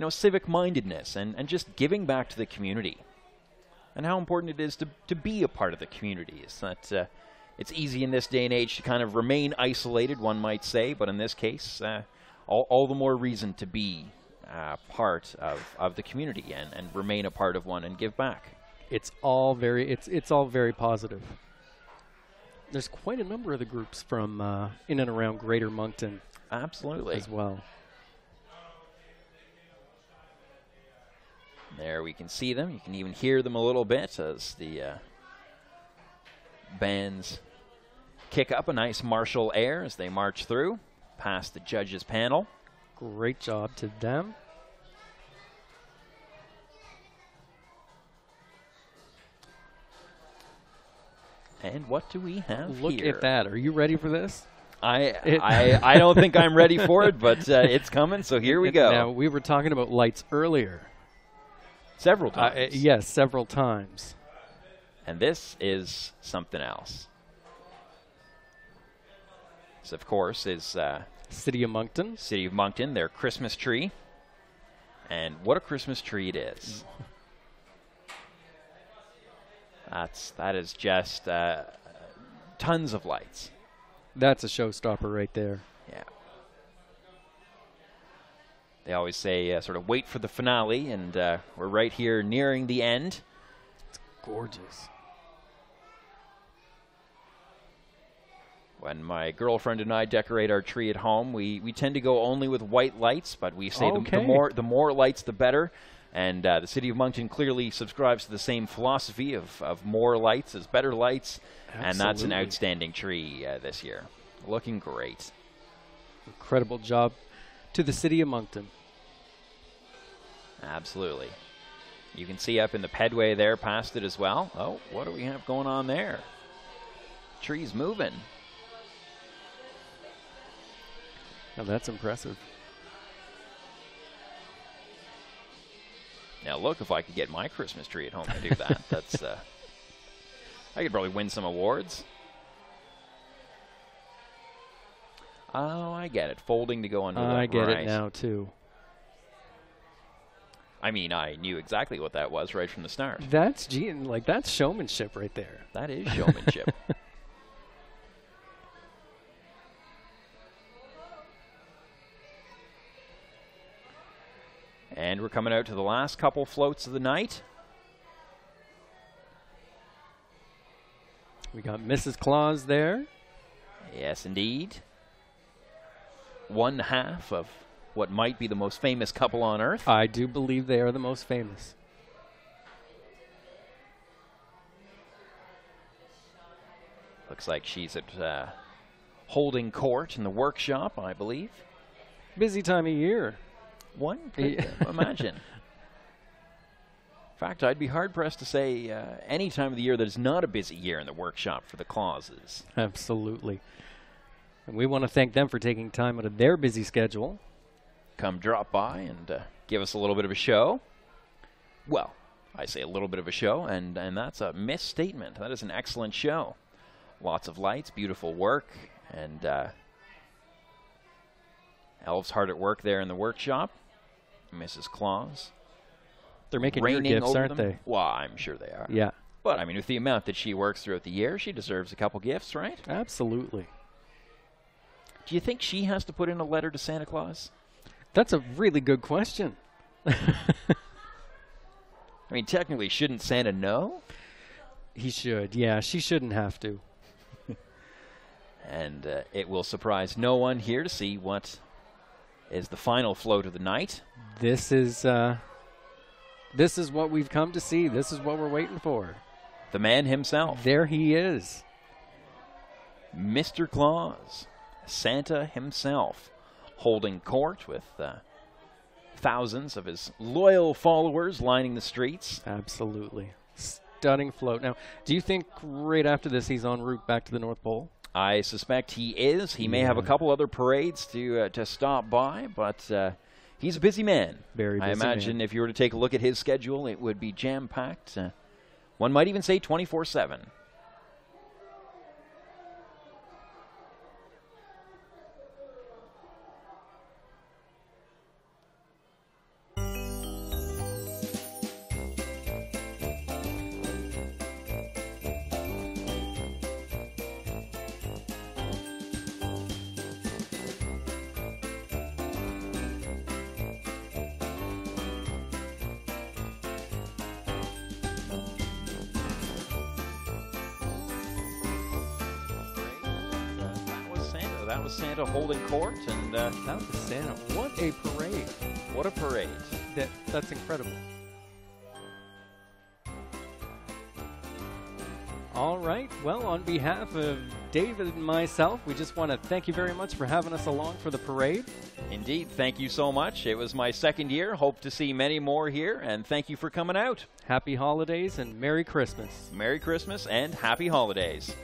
civic mindedness and just giving back to the community. And how important it is to be a part of the community. It's that it's easy in this day and age to kind of remain isolated, one might say, but in this case, all the more reason to be part of the community and remain a part of one and give back. It's all very positive. There's quite a number of the groups from in and around Greater Moncton. Absolutely. As well. There we can see them. You can even hear them a little bit as the bands kick up a nice martial air as they march through past the judges panel. Great job to them. And what do we have Look here? at that. Are you ready for this? I don't think I'm ready for it, but it's coming, so here we go. Now, we were talking about lights earlier. Several times. Yes, several times. And this is something else. This, of course, is City of Moncton. City of Moncton, their Christmas tree. And what a Christmas tree it is. That is just tons of lights. That's a showstopper right there. Yeah. They always say sort of wait for the finale, and we're right here nearing the end. It's gorgeous. When my girlfriend and I decorate our tree at home, we tend to go only with white lights, but we say the more lights, the better. And the City of Moncton clearly subscribes to the same philosophy of more lights is better lights. Absolutely. And that's an outstanding tree this year. Looking great. Incredible job to the City of Moncton. Absolutely. You can see up in the pedway there past it as well. Oh, what do we have going on there? Tree's moving. Now that's impressive. Now look, if I could get my Christmas tree at home to do that, that's I could probably win some awards. Oh, I get it. Folding to go under the I get right. it now too. I mean, I knew exactly what that was right from the start. That's that's showmanship right there. That is showmanship. And we're coming out to the last couple floats of the night. We got Mrs. Claus there. Yes, indeed. One half of what might be the most famous couple on Earth. I do believe they are the most famous. Looks like she's at holding court in the workshop, I believe. Busy time of year. One could imagine. In fact, I'd be hard-pressed to say any time of the year that is not a busy year in the workshop for the Clauses. Absolutely. And we want to thank them for taking time out of their busy schedule. Come drop by and give us a little bit of a show. Well, I say a little bit of a show, and that's a misstatement. That is an excellent show. Lots of lights, beautiful work, and elves hard at work there in the workshop. Mrs. Claus. They're making your gifts, aren't they? Well, I'm sure they are. Yeah. But, I mean, with the amount that she works throughout the year, she deserves a couple gifts, right? Absolutely. Do you think she has to put in a letter to Santa Claus? That's a really good question. I mean, technically, shouldn't Santa know? He should. Yeah, she shouldn't have to. And it will surprise no one here to see what is the final float of the night. This is what we've come to see. This is what we're waiting for. The man himself. There he is. Mr. Claus, Santa himself, holding court with thousands of his loyal followers lining the streets. Absolutely. Stunning float. Now, do you think right after this he's en route back to the North Pole? I suspect he is. He may have a couple other parades to stop by, but he's a busy man. Very busy I imagine if you were to take a look at his schedule, it would be jam-packed. One might even say 24/7. That was Santa holding court, and that was Santa. What a parade. what a parade. That's incredible. All right. Well, on behalf of David and myself, we just want to thank you very much for having us along for the parade. Indeed, thank you so much. It was my second year. Hope to see many more here, and thank you for coming out. Happy holidays and Merry Christmas. Merry Christmas and Happy Holidays.